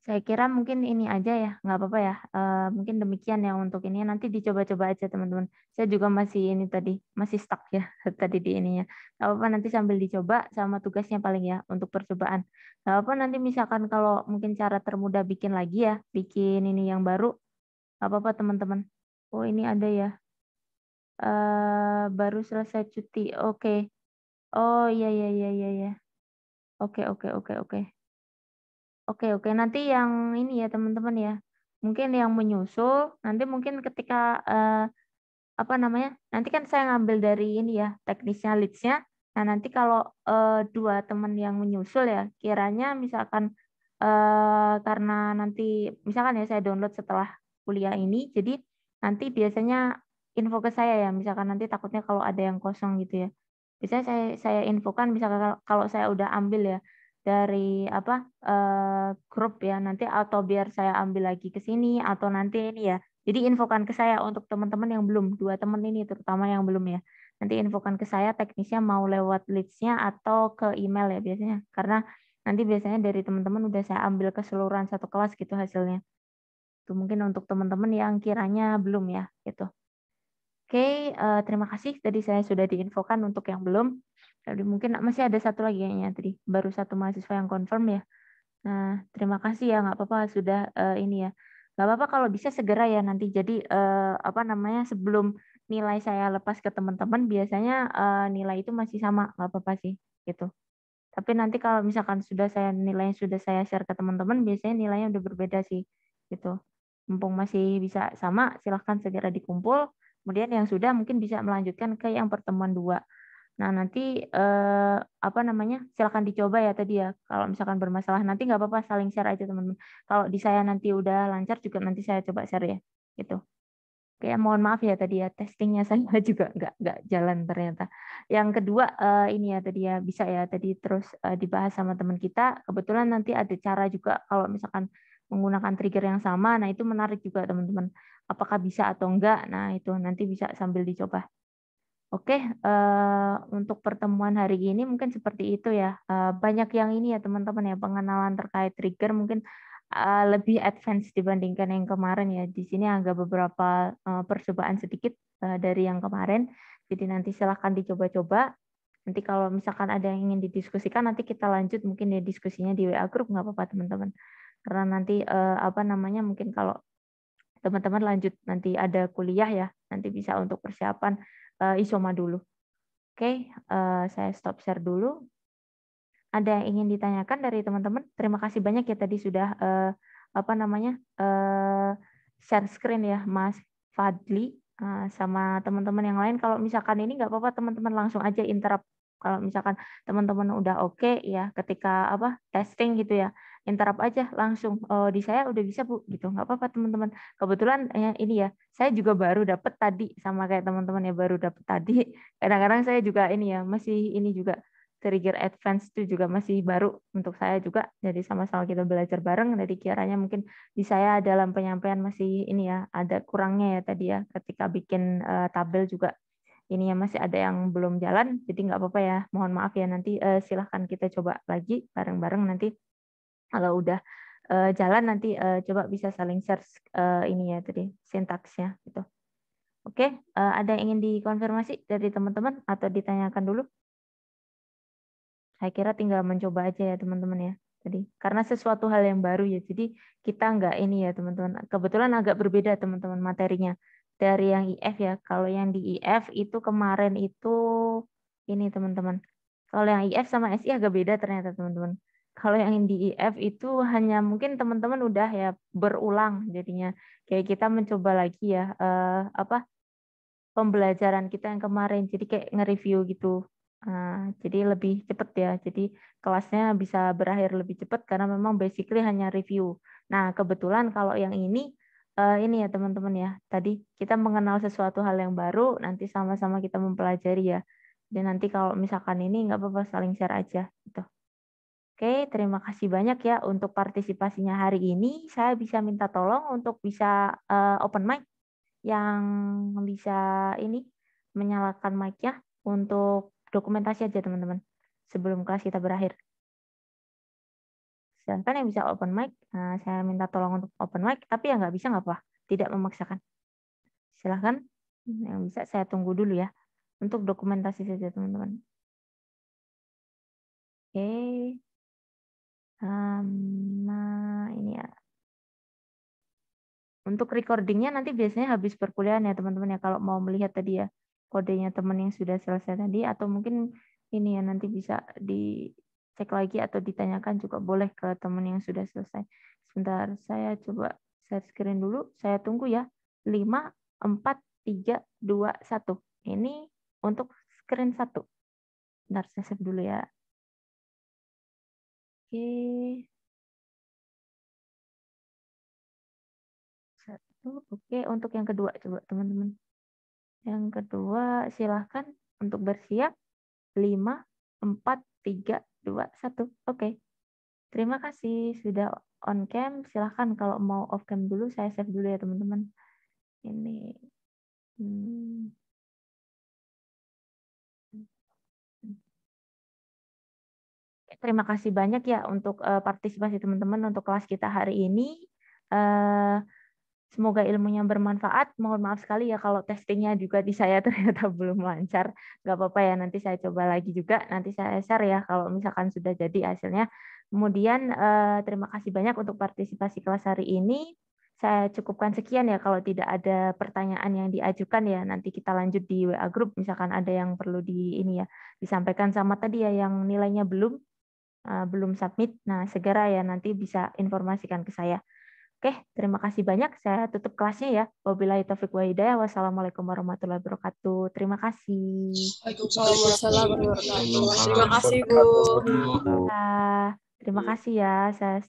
Saya kira mungkin ini aja ya, nggak apa-apa ya. Mungkin demikian ya untuk ini. Nanti dicoba-coba aja teman-teman. Saya juga masih ini tadi, masih stuck ya tadi di ininya. Nggak apa-apa nanti sambil dicoba sama tugasnya paling ya untuk percobaan. Nggak apa-apa nanti misalkan kalau mungkin cara termudah bikin lagi ya, bikin ini yang baru. Nggak apa-apa teman-teman. Oh ini ada ya. Baru selesai cuti. Oke. Oh iya. Oke. Oke. Nanti yang ini ya teman-teman ya. Mungkin yang menyusul nanti mungkin ketika apa namanya? Nanti kan saya ngambil dari ini ya teknisnya leads-nya. Nah nanti kalau 2 teman yang menyusul ya kiranya misalkan karena nanti misalkan ya saya download setelah kuliah ini, jadi nanti biasanya info ke saya ya. Misalkan nanti takutnya kalau ada yang kosong gitu ya. Biasanya saya infokan misalkan kalau saya udah ambil ya dari apa grup ya nanti atau biar saya ambil lagi ke sini atau nanti ini ya. Jadi infokan ke saya untuk teman-teman yang belum, 2 teman ini terutama yang belum ya. Nanti infokan ke saya teknisnya mau lewat leads-nya atau ke email ya biasanya. Karena nanti biasanya dari teman-teman udah saya ambil keseluruhan satu kelas gitu hasilnya. Itu mungkin untuk teman-teman yang kiranya belum ya gitu. Oke, terima kasih tadi saya sudah diinfokan untuk yang belum. Jadi mungkin masih ada satu lagi kayaknya tadi, baru 1 mahasiswa yang confirm ya. Nah, terima kasih ya, nggak apa-apa sudah ini ya. Nggak apa-apa kalau bisa segera ya nanti. Jadi apa namanya sebelum nilai saya lepas ke teman-teman, biasanya nilai itu masih sama, nggak apa-apa sih gitu. Tapi nanti kalau misalkan nilainya sudah saya share ke teman-teman, biasanya nilainya udah berbeda sih gitu. Mumpung masih bisa sama, silahkan segera dikumpul. Kemudian yang sudah mungkin bisa melanjutkan ke yang pertemuan 2. Nah, nanti apa namanya? Silakan dicoba ya tadi ya. Kalau misalkan bermasalah nanti nggak apa-apa saling share aja teman-teman. Kalau di saya nanti udah lancar juga nanti saya coba share ya. Gitu. Oke, mohon maaf ya tadi ya testingnya saya juga nggak jalan ternyata. Yang kedua ini ya tadi ya bisa ya tadi terus dibahas sama teman kita. Kebetulan nanti ada cara juga kalau misalkan menggunakan trigger yang sama. Nah itu menarik juga teman-teman. Apakah bisa atau enggak? Nah itu nanti bisa sambil dicoba. Oke, untuk pertemuan hari ini mungkin seperti itu ya. Banyak yang ini ya teman-teman ya pengenalan terkait trigger mungkin lebih advance dibandingkan yang kemarin ya. Di sini agak beberapa percobaan sedikit dari yang kemarin. Jadi nanti silahkan dicoba-coba. Nanti kalau misalkan ada yang ingin didiskusikan, nanti kita lanjut mungkin ya diskusinya di WA Group, nggak apa-apa teman-teman. Karena nanti mungkin kalau teman-teman lanjut nanti ada kuliah ya, nanti bisa untuk persiapan ISOMA dulu. Oke, saya stop share dulu. Ada yang ingin ditanyakan dari teman-teman? Terima kasih banyak ya tadi sudah share screen ya, Mas Fadli sama teman-teman yang lain. Kalau misalkan ini nggak apa-apa, teman-teman langsung aja interrupt. Kalau misalkan teman-teman udah oke ya, ketika testing gitu ya, interrupt aja langsung. Oh, di saya udah bisa Bu, gitu. Nggak apa-apa teman-teman. Kebetulan ini ya, saya juga baru dapet tadi sama kayak teman-teman ya baru dapet tadi. Kadang-kadang saya juga ini ya masih ini juga trigger advance itu juga masih baru untuk saya juga, jadi sama-sama kita belajar bareng. Jadi kiranya mungkin di saya dalam penyampaian masih ini ya ada kurangnya ya tadi ya, ketika bikin tabel juga ini ya masih ada yang belum jalan, jadi nggak apa-apa ya, mohon maaf ya. Nanti silahkan kita coba lagi bareng-bareng, nanti kalau udah jalan nanti coba bisa saling share ini ya tadi sintaksnya gitu. Oke, ada yang ingin dikonfirmasi dari teman-teman atau ditanyakan dulu? Saya kira tinggal mencoba aja ya teman-teman ya. Jadi karena sesuatu hal yang baru ya, jadi kita nggak ini ya teman-teman. Kebetulan agak berbeda teman-teman materinya dari yang IF ya. Kalau yang di IF itu kemarin itu ini teman-teman. Kalau yang IF sama SI agak beda ternyata teman-teman. Kalau yang di IF itu hanya mungkin teman-teman udah ya berulang jadinya. Kayak kita mencoba lagi ya pembelajaran kita yang kemarin. Jadi kayak nge-review gitu. Jadi lebih cepat ya. Jadi kelasnya bisa berakhir lebih cepat karena memang basically hanya review. Nah, kebetulan kalau yang ini ya teman-teman ya. Tadi kita mengenal sesuatu hal yang baru, nanti sama-sama kita mempelajari ya. Dan nanti kalau misalkan ini nggak apa-apa saling share aja gitu. Oke, terima kasih banyak ya untuk partisipasinya hari ini. Saya bisa minta tolong untuk bisa open mic yang bisa ini menyalakan mic-nya untuk dokumentasi aja teman-teman sebelum kelas kita berakhir. Silahkan yang bisa open mic, saya minta tolong untuk open mic, tapi yang nggak bisa nggak apa, tidak memaksakan. Silahkan yang bisa saya tunggu dulu ya untuk dokumentasi saja teman-teman. Oke, ini ya. Untuk recordingnya nanti biasanya habis perkuliahan ya teman-teman ya, kalau mau melihat tadi ya kodenya teman yang sudah selesai tadi, atau mungkin ini ya nanti bisa dicek lagi atau ditanyakan juga boleh ke teman yang sudah selesai. Sebentar, saya coba share screen dulu, saya tunggu ya. 5, 4, 3, 2, 1. Ini untuk screen 1. Bentar, saya save dulu ya. Oke. Oke, untuk yang kedua coba teman-teman. Yang kedua silahkan untuk bersiap. 5, 4, 3, 2, 1. Oke. Terima kasih sudah on cam. Silahkan kalau mau off cam dulu, saya save dulu ya teman-teman. Ini. Terima kasih banyak ya untuk partisipasi teman-teman untuk kelas kita hari ini. Semoga ilmunya bermanfaat. Mohon maaf sekali ya kalau testingnya juga di saya ternyata belum lancar. Nggak apa-apa ya, nanti saya coba lagi juga. Nanti saya share ya kalau misalkan sudah jadi hasilnya. Kemudian terima kasih banyak untuk partisipasi kelas hari ini. Saya cukupkan sekian ya, kalau tidak ada pertanyaan yang diajukan ya nanti kita lanjut di WA Group. Misalkan ada yang perlu disampaikan sama tadi ya yang nilainya belum submit. Nah, segera ya nanti bisa informasikan ke saya. Oke, terima kasih banyak. Saya tutup kelasnya ya. Wabillahi taufiq wa hidayah. Wassalamualaikum warahmatullahi wabarakatuh. Terima kasih. Waalaikumsalam warahmatullahi wabarakatuh. Terima kasih, Bu. Terima kasih ya. Saya